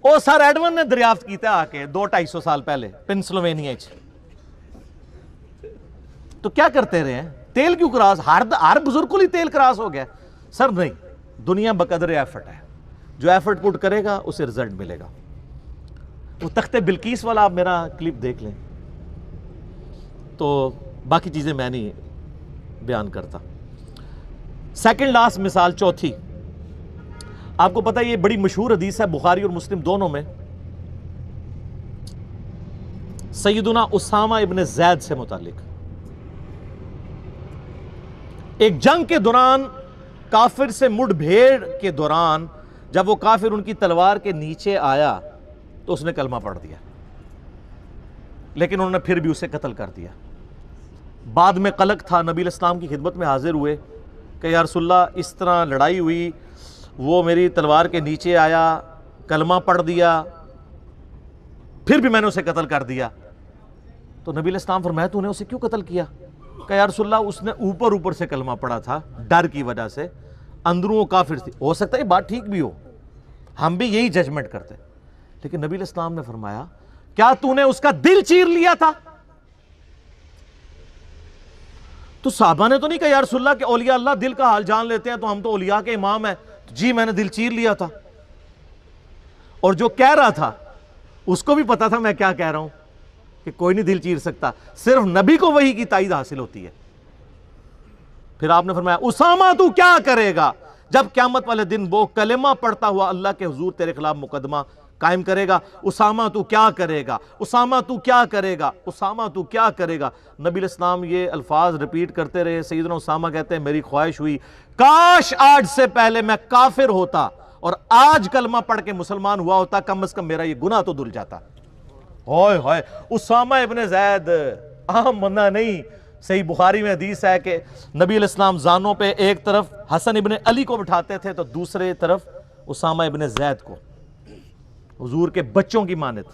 [SPEAKER 1] او سر ایڈمن نے دریافت کیتا آ کے 200-250 سال پہلے پنسلوینیا چ۔ تو کیا کرتے رہے ہیں؟ تیل کیوں کراس؟ ہر بزرگ کو ہی تیل کراس ہو گیا سر؟ نہیں، دنیا بقدر ایفرٹ ہے، جو ایفرٹ پٹ کرے گا اسے رزلٹ ملے گا۔ وہ تخت بلقیس والا آپ میرا کلپ دیکھ لیں، تو باقی چیزیں میں نہیں بیان کرتا۔ سیکنڈ لاسٹ مثال، چوتھی، آپ کو پتہ یہ بڑی مشہور حدیث ہے بخاری اور مسلم دونوں میں، سیدنا اسامہ ابن زید سے متعلق۔ ایک جنگ کے دوران کافر سے مڑ بھیڑ کے دوران جب وہ کافر ان کی تلوار کے نیچے آیا تو اس نے کلمہ پڑھ دیا، لیکن انہوں نے پھر بھی اسے قتل کر دیا۔ بعد میں قلق تھا، نبی علیہ السلام کی خدمت میں حاضر ہوئے کہ یا رسول اللہ اس طرح لڑائی ہوئی، وہ میری تلوار کے نیچے آیا، کلمہ پڑھ دیا، پھر بھی میں نے اسے قتل کر دیا۔ تو نبی علیہ السلام فرمایا تو نے اسے کیوں قتل کیا؟ کہ یا رسول اللہ اس نے اوپر سے کلمہ پڑھا تھا ڈر کی وجہ سے، اندروں وہ کافر تھی۔ ہو سکتا ہے یہ بات ٹھیک بھی ہو، ہم بھی یہی ججمنٹ کرتے، لیکن نبی علیہ السلام نے فرمایا کیا تو نے اس کا دل چیر لیا تھا؟ تو صحابہ نے تو نہیں کہا یا رسول اللہ کہ اولیاء اللہ دل کا حال جان لیتے ہیں تو ہم تو اولیاء کے امام ہیں، جی میں نے دل چیر لیا تھا۔ اور جو کہہ رہا تھا اس کو بھی پتا تھا میں کیا کہہ رہا ہوں، کہ کوئی نہیں دل چیر سکتا، صرف نبی کو وحی کی تائید حاصل ہوتی ہے۔ پھر آپ نے فرمایا اسامہ تو کیا کرے گا جب قیامت والے دن وہ کلمہ پڑھتا ہوا اللہ کے حضور تیرے خلاف مقدمہ قائم کرے گا؟ اسامہ تو کیا کرے گا؟ اسامہ تو کیا کرے گا؟ اسامہ تو کیا کرے گا؟ نبی علیہ السلام یہ الفاظ ریپیٹ کرتے رہے۔ سیدنا اسامہ کہتے ہیں میری خواہش ہوئی کاش آج سے پہلے میں کافر ہوتا اور آج کلمہ پڑھ کے مسلمان ہوا ہوتا، کم از کم میرا یہ گناہ تو دھل جاتا۔ ہوئے ہوئے، اسامہ ابن زید عام بندہ نہیں۔ صحیح بخاری میں حدیث ہے کہ نبی علیہ السلام زانوں پہ ایک طرف حسن ابن علی کو بٹھاتے تھے تو دوسرے طرف اسامہ ابن زید کو، حضور کے بچوں کی مانت،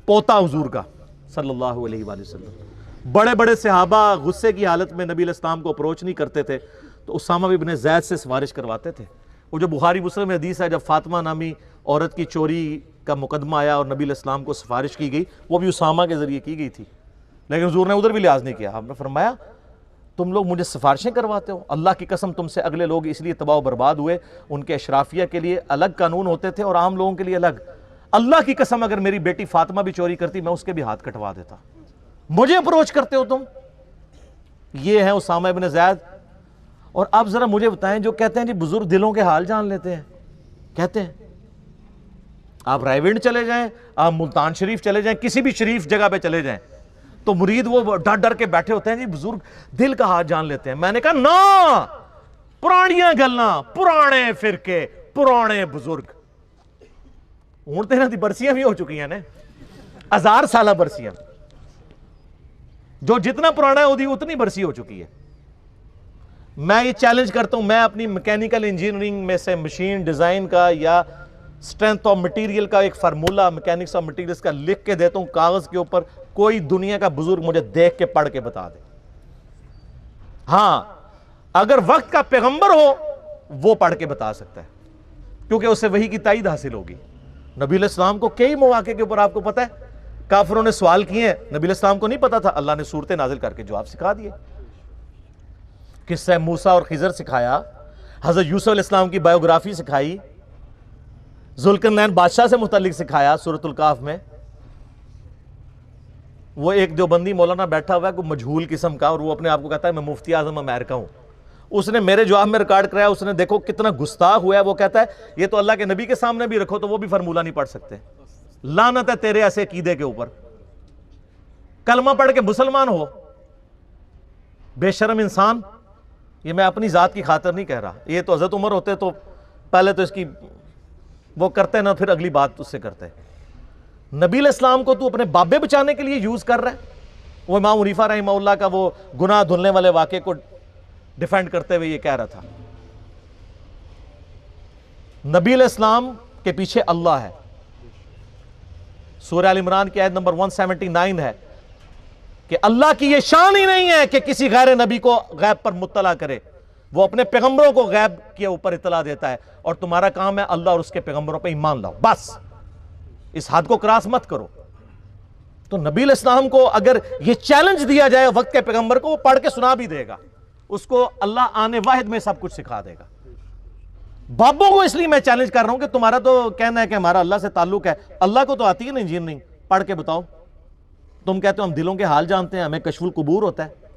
[SPEAKER 1] پوتا حضور کا صلی اللہ علیہ وآلہ وسلم۔ بڑے بڑے صحابہ غصے کی حالت میں نبی علیہ السلام کو اپروچ نہیں کرتے تھے تو اسامہ ابن زید سے سفارش کرواتے تھے۔ وہ جو بخاری مسلم میں حدیث ہے جب فاطمہ نامی عورت کی چوری کا مقدمہ آیا اور نبی علیہ السلام کو سفارش کی گئی، وہ بھی اسامہ کے ذریعے کی گئی تھی، لیکن حضور نے ادھر بھی لحاظ نہیں کیا۔ آپ نے فرمایا تم لوگ مجھے سفارشیں کرواتے ہو، اللہ کی قسم تم سے اگلے لوگ اس لیے تباہ و برباد ہوئے، ان کے اشرافیہ کے لیے الگ قانون ہوتے تھے اور عام لوگوں کے لیے الگ۔ اللہ کی قسم اگر میری بیٹی فاطمہ بھی چوری کرتی میں اس کے بھی ہاتھ کٹوا دیتا، مجھے اپروچ کرتے ہو تم۔ یہ ہیں اسامہ ابن زید۔ اور اب ذرا مجھے بتائیں جو کہتے ہیں جی بزرگ دلوں کے حال جان لیتے ہیں، کہتے ہیں آپ رائے ونڈ چلے جائیں، آپ ملتان شریف چلے جائیں، کسی بھی شریف جگہ پہ چلے جائیں تو مرید وہ ڈر ڈر کے بیٹھے ہوتے ہیں جی بزرگ دل کا حال جان لیتے ہیں۔ میں نے کہا نا، پرانیاں گلاں، پرانے فرقے، پرانے بزرگ، ہوں تو انہاں دی برسیاں بھی ہو چکی ہیں نا، 1000 سالہ برسیاں، جو جتنا پرانا ہے وہ اتنی برسی ہو چکی ہے۔ میں یہ چیلنج کرتا ہوں، میں اپنی میکینیکل انجینئرنگ میں سے مشین ڈیزائن کا یا اسٹرینتھ آف مٹیریل کا ایک فارمولہ میکینکس آف مٹیریلز کا لکھ کے دیتا ہوں کاغذ کے اوپر، کوئی دنیا کا بزرگ مجھے دیکھ کے پڑھ کے بتا دے۔ ہاں اگر وقت کا پیغمبر ہو وہ پڑھ کے بتا سکتا ہے، کیونکہ اسے وحی کی تائید حاصل ہوگی۔ نبی علیہ السلام کو کئی مواقع کے اوپر آپ کو پتہ ہے کافروں نے سوال کیے ہیں، نبی علیہ السلام کو نہیں پتا تھا، اللہ نے صورتیں نازل کر کے جواب سکھا دیے۔ قصہ موسیٰ اور خضر سکھایا، حضرت یوسف علیہ السلام کی بایوگرافی سکھائی، ذوالقرنین بادشاہ سے متعلق سکھایا سورۃ الکہف میں۔ وہ ایک دیوبندی مولانا بیٹھا ہوا ہے کوئی مجہول قسم کا، اور وہ اپنے آپ کو کہتا ہے میں مفتی اعظم امریکہ ہوں۔ اس نے میرے جواب میں ریکارڈ کرایا، اس نے دیکھو کتنا گستاخ ہوا ہے، وہ کہتا ہے یہ تو اللہ کے نبی کے سامنے بھی رکھو تو وہ بھی فارمولہ نہیں پڑھ سکتے۔ لعنت ہے تیرے ایسے عقیدے کے اوپر، کلمہ پڑھ کے مسلمان ہو، بے شرم انسان۔ یہ میں اپنی ذات کی خاطر نہیں کہہ رہا، یہ تو حضرت عمر ہوتے تو پہلے تو اس کی وہ کرتے نا، پھر اگلی بات اس سے کرتے۔ نبی علیہ السلام کو تو اپنے بابے بچانے کے لیے یوز کر رہا ہے۔ وہ امام حنیفہ رحمہ اللہ کا وہ گناہ دھلنے والے واقعے کو ڈیفینڈ کرتے ہوئے یہ کہہ رہا تھا۔ نبی علیہ السلام کے پیچھے اللہ ہے۔ سورہ آل عمران کی آیت نمبر 179 ہے کہ اللہ کی یہ شان ہی نہیں ہے کہ کسی غیر نبی کو غیب پر مطلع کرے۔ وہ اپنے پیغمبروں کو غیب کے اوپر اطلاع دیتا ہے، اور تمہارا کام ہے اللہ اور اس کے پیغمبروں پہ ایمان لاؤ، بس اس حد کو کراس مت کرو۔ تو نبی علیہ السلام کو اگر یہ چیلنج دیا جائے وقت کے پیغمبر کو، وہ پڑھ کے سنا بھی دے گا، اس کو اللہ آنے واحد میں سب کچھ سکھا دے گا۔ بابوں کو اس لیے میں چیلنج کر رہا ہوں کہ تمہارا تو کہنا ہے کہ ہمارا اللہ سے تعلق ہے، اللہ کو تو آتی ہے نا انجینئرنگ، پڑھ کے بتاؤ۔ تم کہتے ہو ہم دلوں کے حال جانتے ہیں، ہمیں کشف القبور ہوتا ہے،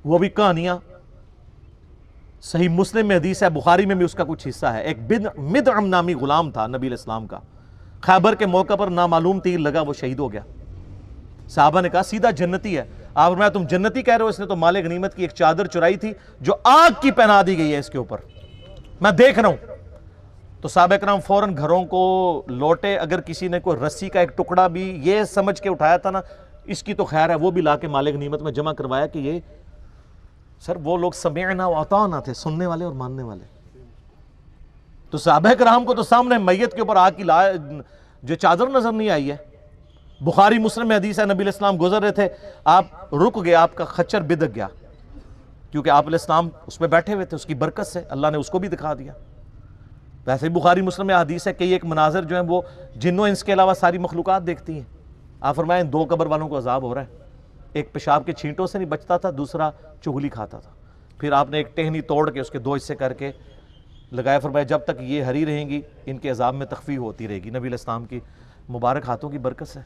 [SPEAKER 1] وہ بھی کہانیاں۔ صحیح مسلم میں حدیث ہے، بخاری میں بھی اس کا کچھ حصہ ہے، ایک مدعم نامی غلام تھا نبی علیہ السلام کا، خیبر کے موقع پر نامعلوم تیر لگا، وہ شہید ہو گیا۔ صحابہ نے کہا سیدھا جنتی ہے۔ آپ فرمایا تم جنتی کہہ رہے ہو، اس نے تو مال غنیمت کی ایک چادر چرائی تھی جو آگ کی پہنا دی گئی ہے اس کے اوپر، میں دیکھ رہا ہوں۔ تو صحابہ کرام فوراً گھروں کو لوٹے، اگر کسی نے کوئی رسی کا ایک ٹکڑا بھی یہ سمجھ کے اٹھایا تھا نا اس کی تو خیر ہے، وہ بھی لا کے مال غنیمت میں جمع کروایا کہ یہ سر وہ لوگ سمعنا و اطعنا تھے، سننے والے اور ماننے والے۔ تو صحابہ کرام کو تو سامنے میت کے اوپر آگ کی جو چادر نظر نہیں آئی ہے۔ بخاری مسلم میں حدیث ہے، نبی علیہ السلام گزر رہے تھے، آپ رک گئے، آپ کا خچر بدک گیا، کیونکہ آپ علیہ السلام اس پہ بیٹھے ہوئے تھے، اس کی برکت سے اللہ نے اس کو بھی دکھا دیا۔ ویسے ہی بخاری مسلم میں حدیث ہے کہ ایک مناظر جو ہیں وہ جنوں انس کے علاوہ ساری مخلوقات دیکھتی ہیں۔ آپ فرمائیں دو قبر والوں کو عذاب ہو رہا ہے، ایک پیشاب کے چھینٹوں سے نہیں بچتا تھا، دوسرا چغلی کھاتا تھا۔ پھر آپ نے ایک ٹہنی توڑ کے اس کے دو حصے کر کے لگایا، فرمایا جب تک یہ ہری رہیں گی ان کے عذاب میں تخفیف ہوتی رہے گی، نبی علیہ السلام کی مبارک ہاتھوں کی برکت سے۔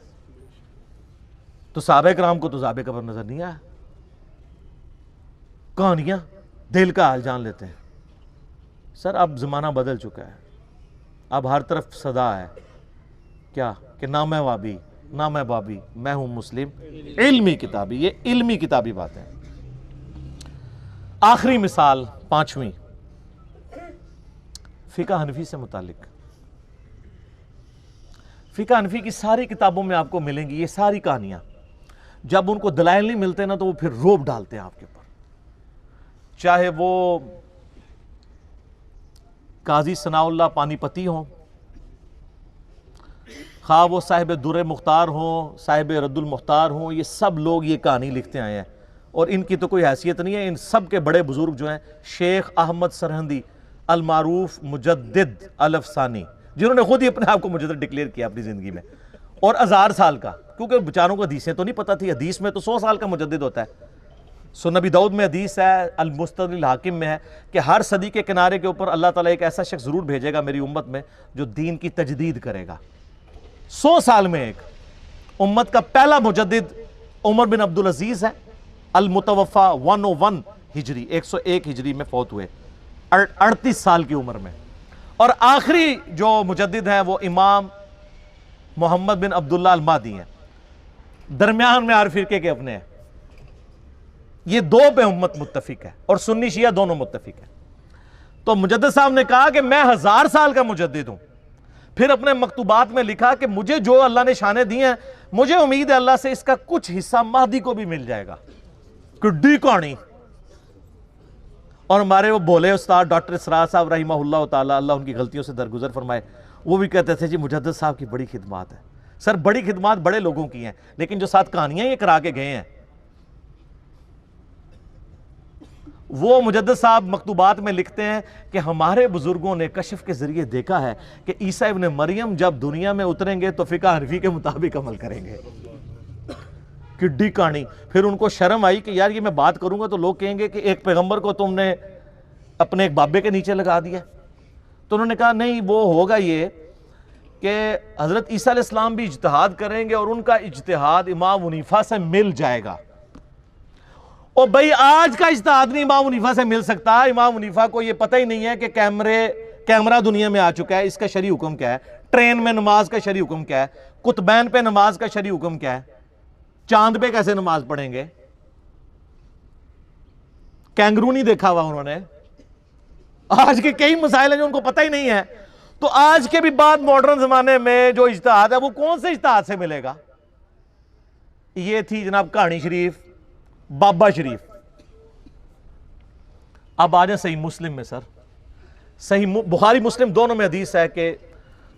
[SPEAKER 1] تو صحابہ کرام کو تو عذاب قبر نظر نہیں آیا، کہانیاں دل کا حال جان لیتے ہیں۔ سر اب زمانہ بدل چکا ہے، اب ہر طرف صدا ہے کیا کہ نہ میں وابی نہ میں بابی، میں ہوں مسلم علمی کتابی، یہ علمی کتابی بات ہے۔ آخری مثال پانچویں، فقہ حنفی سے متعلق۔ فقہ حنفی کی ساری کتابوں میں آپ کو ملیں گی یہ ساری کہانیاں، جب ان کو دلائل نہیں ملتے نا تو وہ پھر روب ڈالتے ہیں آپ کے اوپر، چاہے وہ قاضی ثناء اللہ پانی پتی ہوں، خواہ وہ صاحب در مختار ہوں، صاحب رد المختار ہوں، یہ سب لوگ یہ کہانی لکھتے آئے ہیں، اور ان کی تو کوئی حیثیت نہیں ہے۔ ان سب کے بڑے بزرگ جو ہیں شیخ احمد سرہندی المعروف مجدد الافسانی، جنہوں نے خود ہی اپنے آپ کو مجدد ڈکلیئر کیا اپنی زندگی میں، اور 1000 سال کا، کیونکہ بیچاروں کو حدیثیں تو نہیں پتہ تھی، حدیث میں تو 100 سال کا مجدد ہوتا ہے۔ سنن نبی داؤد میں حدیث ہے، المستدرک الحاکم میں ہے کہ ہر صدی کے کنارے کے اوپر اللہ تعالیٰ ایک ایسا شخص ضرور بھیجے گا میری امت میں جو دین کی تجدید کرے گا۔ 100 سال میں ایک امت کا پہلا مجدد عمر بن عبدالعزیز ہے، المتوفا 101 ہجری 101 ہجری میں فوت ہوئے 38 سال کی عمر میں، اور آخری جو مجدد ہیں وہ امام محمد بن عبداللہ المہدی ہیں، درمیان میں ہر فرقے کے اپنے ہیں۔ یہ دو پہ امت متفق ہے، اور سنی شیعہ دونوں متفق ہیں۔ تو مجدد صاحب نے کہا کہ میں 1000 سال کا مجدد ہوں، پھر اپنے مکتوبات میں لکھا کہ مجھے جو اللہ نے شانیں دی ہیں مجھے امید ہے اللہ سے اس کا کچھ حصہ مہدی کو بھی مل جائے گا۔ کڈی کہانی۔ اور ہمارے وہ بولے استاد ڈاکٹر اسرار صاحب رحمہ اللہ تعالیٰ، اللہ ان کی غلطیوں سے درگزر فرمائے، وہ بھی کہتے تھے جی مجدد صاحب کی بڑی خدمات ہے۔ سر بڑی خدمات بڑے لوگوں کی ہیں، لیکن جو ساتھ کہانیاں یہ کرا کے گئے ہیں، وہ مجدد صاحب مکتوبات میں لکھتے ہیں کہ ہمارے بزرگوں نے کشف کے ذریعے دیکھا ہے کہ عیسیٰ ابن مریم جب دنیا میں اتریں گے تو فقہ حنفی کے مطابق عمل کریں گے۔ کڈی کہانی۔ پھر ان کو شرم آئی کہ یار یہ میں بات کروں گا تو لوگ کہیں گے کہ ایک پیغمبر کو تم نے اپنے ایک بابے کے نیچے لگا دیا۔ تو انہوں نے کہا نہیں، وہ ہوگا یہ کہ حضرت عیسیٰ علیہ السلام بھی اجتہاد کریں گے اور ان کا اجتہاد امام حنیفہ سے مل جائے گا۔ اور بھئی آج کا اجتہاد نہیں امام حنیفہ سے مل سکتا۔ امام حنیفہ کو یہ پتہ ہی نہیں ہے کہ کیمرہ دنیا میں آ چکا ہے، اس کا شرعی حکم کیا ہے، ٹرین میں نماز کا شرعی حکم کیا ہے، قطبین پہ نماز کا شرعی حکم کیا ہے، چاند پہ کیسے نماز پڑھیں گے، کینگرو نہیں دیکھا ہوا انہوں نے۔ آج کے کئی مسائل ہیں جو ان کو پتہ ہی نہیں ہے۔ تو آج کے بھی بعد ماڈرن زمانے میں جو اجتہاد ہے وہ کون سے اجتہاد سے ملے گا؟ یہ تھی جناب کہانی شریف، بابا شریف۔ اب آ جائیں صحیح مسلم میں۔ سر صحیح بخاری مسلم دونوں میں حدیث ہے کہ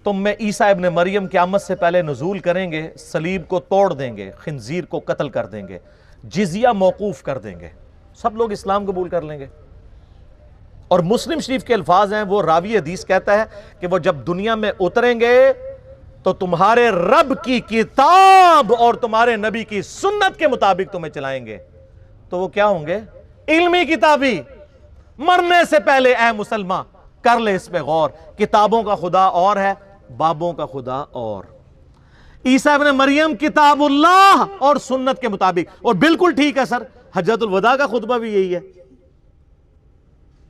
[SPEAKER 1] تم میں عیسیٰ ابن مریم قیامت سے پہلے نزول کریں گے، صلیب کو توڑ دیں گے، خنزیر کو قتل کر دیں گے، جزیہ موقوف کر دیں گے۔ سب لوگ اسلام قبول کر لیں گے. اور مسلم شریف کے الفاظ ہیں, وہ راوی حدیث کہتا ہے کہ وہ جب دنیا میں اتریں گے تو تمہارے رب کی کتاب اور تمہارے نبی کی سنت کے مطابق تمہیں چلائیں گے. تو وہ کیا ہوں گے؟ علمی کتابی. مرنے سے پہلے اے مسلمان کر لے اس پہ غور, کتابوں کا خدا اور ہے, بابوں کا خدا اور. عیسیٰ ابن مریم کتاب اللہ اور سنت کے مطابق. اور بالکل ٹھیک ہے سر, حجۃ الوداع کا خطبہ بھی یہی ہے,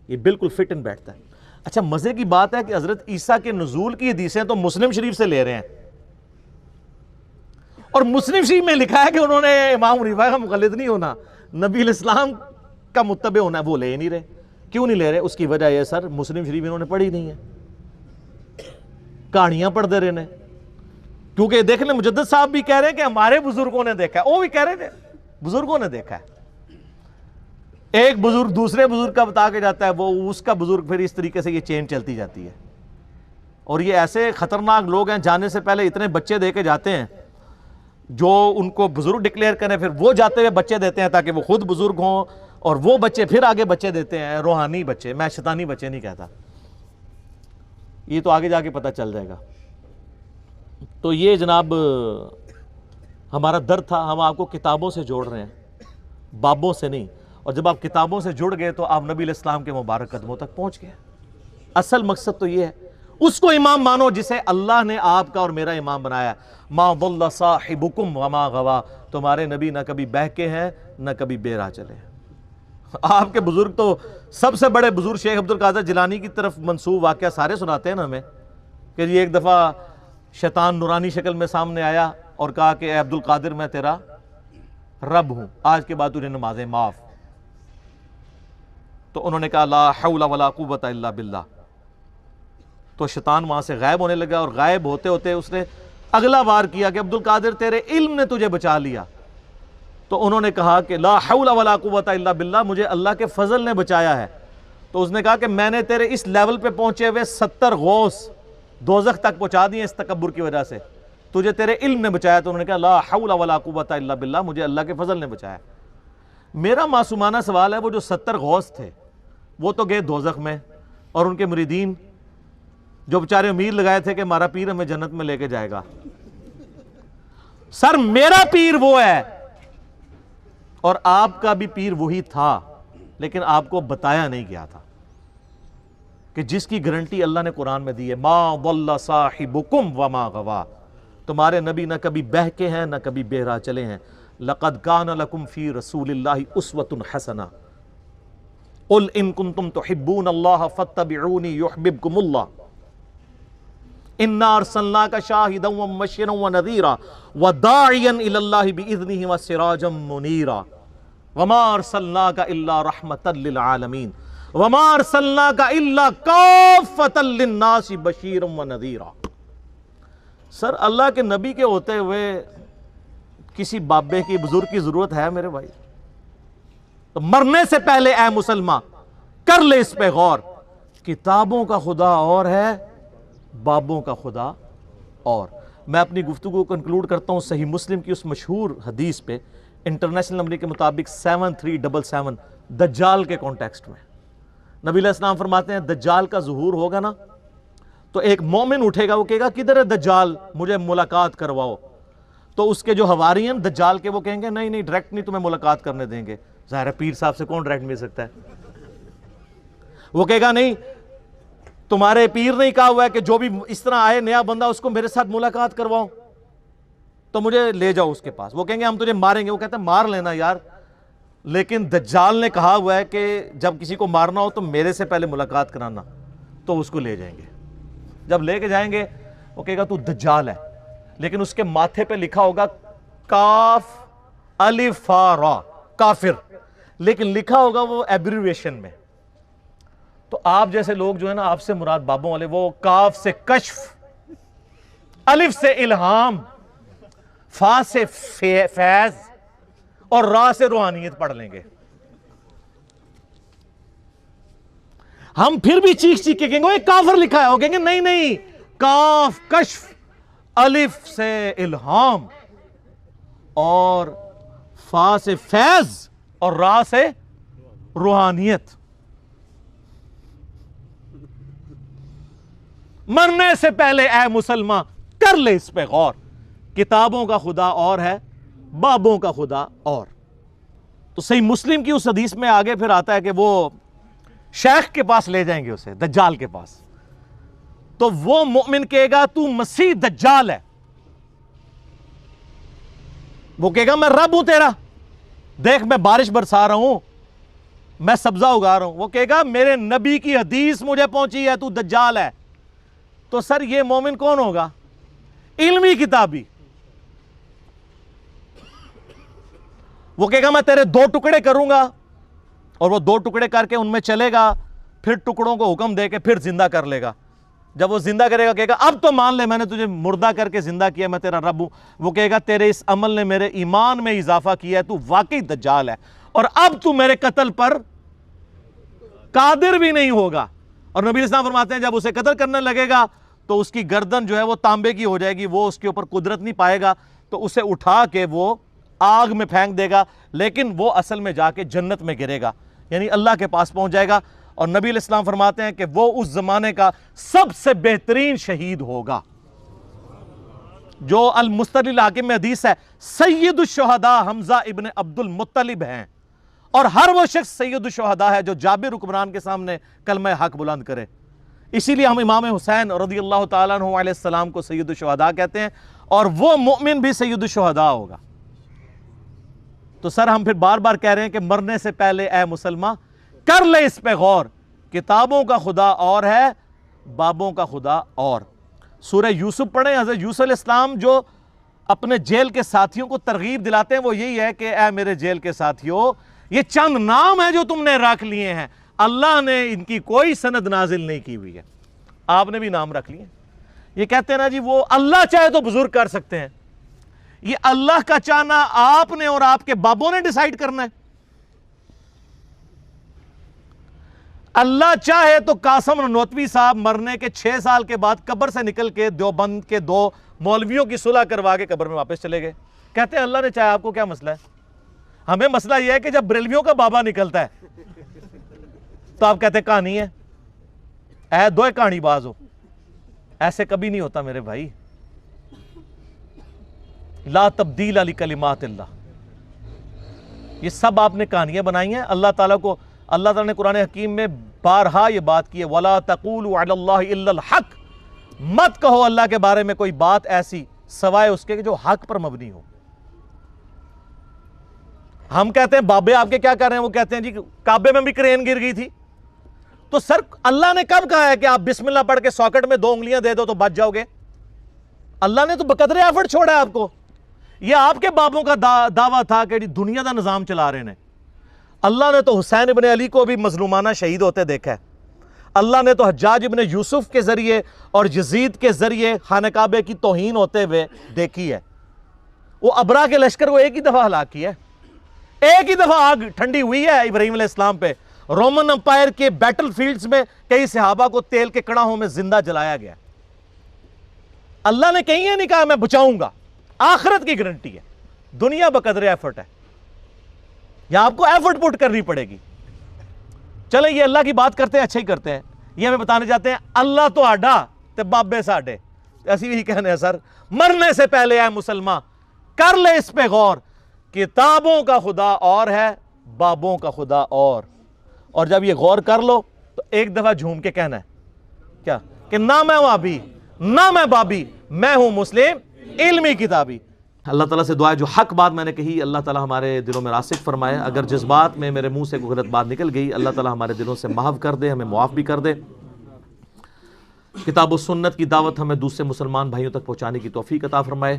[SPEAKER 1] یہ بالکل فٹ ان بیٹھتا ہے. اچھا مزے کی بات ہے کہ حضرت عیسیٰ کے نزول کی حدیثیں تو مسلم شریف سے لے رہے ہیں, اور مسلم شریف میں لکھا ہے کہ انہوں نے امام حنیفہ کا مقلد نہیں ہونا, نبی الاسلام کا متبع ہونا ہے. وہ لے نہیں رہے. کیوں نہیں لے رہے؟ اس کی وجہ یہ سر, مسلم شریف انہوں نے پڑھی نہیں ہے, کہانیاں پڑھ دے رہے ہیں. کیونکہ دیکھ لیں مجدد صاحب بھی کہہ رہے ہیں کہ ہمارے بزرگوں نے دیکھا ہے, وہ بھی کہہ رہے تھے بزرگوں نے دیکھا ہے. ایک بزرگ دوسرے بزرگ کا بتا کے جاتا ہے, وہ اس کا بزرگ, پھر اس طریقے سے یہ چین چلتی جاتی ہے. اور یہ ایسے خطرناک لوگ ہیں, جانے سے پہلے اتنے بچے دے کے جاتے ہیں جو ان کو بزرگ ڈکلیئر کریں, پھر وہ جاتے ہوئے بچے دیتے ہیں تاکہ وہ خود بزرگ ہوں, اور وہ بچے پھر آگے بچے دیتے ہیں, روحانی بچے. میں شیطانی بچے نہیں کہتا, یہ تو آگے جا کے پتہ چل جائے گا. تو یہ جناب ہمارا درد تھا, ہم آپ کو کتابوں سے جوڑ رہے ہیں, بابوں سے نہیں. اور جب آپ کتابوں سے جڑ گئے تو آپ نبی علیہ السلام کے مبارک قدموں تک پہنچ گئے. اصل مقصد تو یہ ہے, اس کو امام مانو جسے اللہ نے آپ کا اور میرا امام بنایا. ما ضل صاحبکم وما غوا, تمہارے نبی نہ کبھی بہکے ہیں نہ کبھی بے راہ چلے ہیں. آپ کے بزرگ تو سب سے بڑے بزرگ شیخ عبد القادر جیلانی کی طرف منسوب واقعہ سارے سناتے ہیں نا ہمیں, کہ یہ ایک دفعہ شیطان نورانی شکل میں سامنے آیا اور کہا کہ اے عبد القادر میں تیرا رب ہوں, آج کے بعد تجھے نمازیں معاف. تو انہوں نے کہا لا حول ولا قوت الا باللہ. تو شیطان وہاں سے غائب ہونے لگا, اور غائب ہوتے ہوتے اس نے اگلا وار کیا کہ عبد القادر تیرے علم نے تجھے بچا لیا. تو انہوں نے کہا کہ لا حول ولا قوت الا باللہ, مجھے اللہ کے فضل نے بچایا ہے. تو اس نے کہا کہ میں نے تیرے اس لیول پہ پہنچے ہوئے 70 غوث دوزخ تک پہنچا دیے اس تکبر کی وجہ سے, تجھے تیرے علم نے بچایا. تو انہوں نے کہا لا حول ولا قوت الا باللہ, مجھے اللہ کے فضل نے بچایا. میرا معصومانہ سوال ہے, وہ جو 70 غوث تھے وہ تو گئے دوزخ میں, اور ان کے مریدین جو بیچارے امید لگائے تھے کہ ہمارا پیر ہمیں جنت میں لے کے جائے گا. سر میرا پیر وہ ہے, اور آپ کا بھی پیر وہی تھا, لیکن آپ کو بتایا نہیں گیا تھا کہ جس کی گارنٹی اللہ نے قرآن میں دی ہے, ما ضل صاحبکم وما غوا, تمہارے نبی نہ کبھی بہکے ہیں نہ کبھی بے راہ چلے ہیں. لقد کان لکم فی رسول اللہ اسوۃ حسنہ قل ان کنتم تحبون اللہ فاتبعونی یحببکم اللہ انا ارسلناک شاہدا ومبشرا ونذیرا وداعیا الی اللہ باذنہ وسراجا منیرا وما ارسلناک الا رحمتا للعالمین وما ارسلناک الا کافتا للناس بشیرا ونذیرا. سر اللہ کے نبی کے ہوتے ہوئے کسی بابے کی بزرگ کی ضرورت ہے میرے بھائی؟ تو مرنے سے پہلے اے مسلمان کر لے اس پہ غور, کتابوں کا خدا اور ہے, بابوں کا خدا اور. میں اپنی گفتگو کو کنکلوڈ کرتا ہوں صحیح مسلم کی اس مشہور حدیث پہ, انٹرنیشنل نمبر کے مطابق 7377, دجال کے کانٹیکسٹ میں. نبی علیہ السلام فرماتے ہیں دجال کا ظہور ہوگا نا تو ایک مومن اٹھے گا, وہ کہے گا کدھر ہے دجال, مجھے ملاقات کرواؤ. تو اس کے جو حواری ہیں دجال کے, وہ کہیں گے نہیں ڈائریکٹ نہیں تمہیں ملاقات کرنے دیں گے. ظاہر ہے پیر صاحب سے کون ڈائریکٹ مل سکتا ہے؟ وہ کہے گا نہیں, تمہارے پیر نے کہا ہوا ہے کہ جو بھی اس طرح آئے نیا بندہ اس کو میرے ساتھ ملاقات کرواؤ, تو مجھے لے جاؤ اس کے پاس. وہ کہیں گے ہم تجھے ماریں گے. وہ کہتے ہیں مار لینا یار, لیکن دجال نے کہا ہوا ہے کہ جب کسی کو مارنا ہو تو میرے سے پہلے ملاقات کرانا. تو اس کو لے جائیں گے. جب لے کے جائیں گے وہ کہے گا تو دجال ہے, لیکن اس کے ماتھے پہ لکھا ہوگا کاف الف را, کافر, لیکن لکھا ہوگا وہ ایبریویشن میں. تو آپ جیسے لوگ جو ہے نا, آپ سے مراد بابوں والے, وہ کاف سے کشف, الف سے الہام, فا سے فیض اور را سے روحانیت پڑھ لیں گے. ہم پھر بھی چیخ چیخ کے کہیں گے یہ کافر لکھا ہے, وہ کہیں گے نہیں کاف کشف, الف سے الہام اور فا سے فیض اور را سے روحانیت. مرنے سے پہلے اے مسلمان کر لے اس پہ غور. کتابوں کا خدا اور ہے، بابوں کا خدا اور. تو صحیح مسلم کی اس حدیث میں آگے پھر آتا ہے کہ وہ شیخ کے پاس لے جائیں گے اسے، دجال کے پاس. تو وہ مومن کہے گا تو مسیح دجال ہے. وہ کہے گا میں رب ہوں تیرا، دیکھ میں بارش برسا رہا ہوں، میں سبزہ اگا رہا ہوں. وہ کہے گا میرے نبی کی حدیث مجھے پہنچی ہے تو دجال ہے. تو سر یہ مومن کون ہوگا؟ علمی کتابی. وہ کہے گا میں تیرے 2 ٹکڑے کروں گا، اور وہ 2 ٹکڑے کر کے ان میں چلے گا، پھر ٹکڑوں کو حکم دے کے پھر زندہ کر لے گا. جب وہ زندہ کرے گا کہے گا اب تو مان لے میں نے تجھے مردہ کر کے زندہ کیا، میں تیرا رب ہوں. وہ کہے گا تیرے اس عمل نے میرے ایمان میں اضافہ کیا ہے، تو واقعی دجال ہے، اور اب تو میرے قتل پر قادر بھی نہیں ہوگا. اور نبی علیہ السلام فرماتے ہیں جب اسے قتل کرنے لگے گا تو اس کی گردن جو ہے وہ تانبے کی ہو جائے گی، وہ اس کے اوپر قدرت نہیں پائے گا، تو اسے اٹھا کے وہ آگ میں پھینک دے گا، لیکن وہ اصل میں جا کے جنت میں گرے گا، یعنی اللہ کے پاس پہنچ جائے گا. اور نبی علیہ السلام فرماتے ہیں کہ وہ اس زمانے کا سب سے بہترین شہید ہوگا. جو المستدرک الحاکم میں حدیث ہے سید الشہداء حمزہ ابن عبد المطلب ہیں، اور ہر وہ شخص سید الشہداء ہے جو جابر حکمران کے سامنے کلمہ حق بلند کرے. اسی لیے ہم امام حسین رضی اللہ تعالیٰ عنہ علیہ السلام کو سید الشہداء کہتے ہیں، اور وہ مومن بھی سید الشہداء ہوگا. تو سر ہم پھر بار بار کہہ رہے ہیں کہ مرنے سے پہلے اے مسلمان کر لے اس پہ غور. کتابوں کا خدا اور ہے، بابوں کا خدا اور. سورہ یوسف پڑھیں. حضرت یوسف علیہ السلام جو اپنے جیل کے ساتھیوں کو ترغیب دلاتے ہیں وہ یہی ہے کہ اے میرے جیل کے ساتھیوں، یہ چند نام ہیں جو تم نے رکھ لیے ہیں، اللہ نے ان کی کوئی سند نازل نہیں کی ہوئی ہے، آپ نے بھی نام رکھ لیے. یہ کہتے ہیں نا جی وہ اللہ چاہے تو بزرگ کر سکتے ہیں. یہ اللہ کا چاہنا آپ نے اور آپ کے بابوں نے ڈیسائیڈ کرنا ہے. اللہ چاہے تو قاسم نانوتوی صاحب مرنے کے 6 سال کے بعد قبر سے نکل کے دیوبند کے 2 مولویوں کی صلح کروا کے قبر میں واپس چلے گئے. کہتے ہیں اللہ نے چاہے، آپ کو کیا مسئلہ ہے؟ ہمیں مسئلہ یہ ہے کہ جب بریلویوں کا بابا نکلتا ہے تو آپ کہتے ہیں کہانی ہے، اے دو کہانی باز ہو. ایسے کبھی نہیں ہوتا میرے بھائی. لا تبدیل لکلمات اللہ. یہ سب آپ نے کہانیاں بنائی ہیں. اللہ تعالیٰ نے قرآن حکیم میں بارہا یہ بات کی ہے وَلَا تَقُولُوا عَلَى اللَّهِ إِلَّا الْحَقِّ. مت کہو اللہ کے بارے میں کوئی بات ایسی سوائے اس کے جو حق پر مبنی ہو. ہم کہتے ہیں بابے آپ کے کیا کر رہے ہیں؟ وہ کہتے ہیں جی کعبے میں بھی کرین گر گئی تھی. تو سر اللہ نے کب کہا ہے کہ آپ بسم اللہ پڑھ کے ساکٹ میں 2 انگلیاں دے دو تو بچ جاؤ گے؟ اللہ نے تو بقدر ایفرٹ چھوڑا ہے آپ کو. یہ آپ کے بابوں کا دعویٰ تھا کہ دنیا دا نظام چلا رہے ہیں. اللہ نے تو حسین ابن علی کو بھی مظلومانہ شہید ہوتے دیکھا ہے. اللہ نے تو حجاج ابن یوسف کے ذریعے اور یزید کے ذریعے خانہ کعبے کی توہین ہوتے ہوئے دیکھی ہے. وہ ابرا کے لشکر کو ایک ہی دفعہ ہلاک کیا ہے. ایک ہی دفعہ آگ ٹھنڈی ہوئی ہے ابراہیم علیہ السلام پہ. رومن امپائر کے بیٹل فیلڈز میں کئی صحابہ کو تیل کے کڑاہوں میں زندہ جلایا گیا. اللہ نے کہیں یہ نہیں کہا میں بچاؤں گا. آخرت کی گارنٹی ہے. دنیا بقدر ایفرٹ ہے. یا آپ کو ایفرٹ پٹ کرنی پڑے گی. چلیں یہ اللہ کی بات کرتے ہیں، اچھا ہی کرتے ہیں. یہ ہمیں بتانے جاتے ہیں اللہ تو آڈا تے بابے ساڈے. ایسی بھی کہنے ہیں سر مرنے سے پہلے اے مسلمان کر لے اس پہ غور. کتابوں کا خدا اور ہے، بابوں کا خدا اور. اور جب یہ غور کر لو تو ایک دفعہ جھوم کے کہنا ہے کیا کہ نہ میں وابی نہ میں بابی، میں ہوں مسلم علمی کتابی. اللہ تعالیٰ سے دعا ہے جو حق بات میں نے کہی اللہ تعالیٰ ہمارے دلوں میں راسخ فرمائے. اگر جس بات میں میرے منہ سے کوئی غلط بات نکل گئی اللہ تعالیٰ ہمارے دلوں سے محو کر دے، ہمیں معاف بھی کر دے. کتاب و سنت کی دعوت ہمیں دوسرے مسلمان بھائیوں تک پہنچانے کی توفیق عطا فرمائے.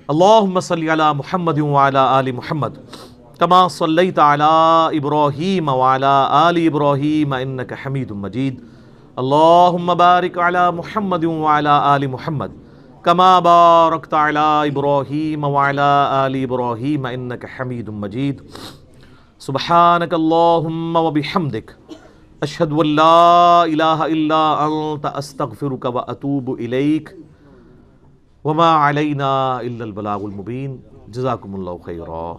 [SPEAKER 1] اللہم صلی علی محمد وعلی آل محمد کما صلیت علی ابراہیم وعلی آل ابراہیم انک حمید مجید. اللہم بارک علی محمد وعلی آل محمد کما بارکت علی ابراہیم وعلی آل ابراہیم انک حمید مجید. سبحانک اللہم وبحمدک اشہد ان لا الہ الا انت استغفرک واتوب الیک وما علینا الا البلاغ المبین. جزاکم اللہ خیرا.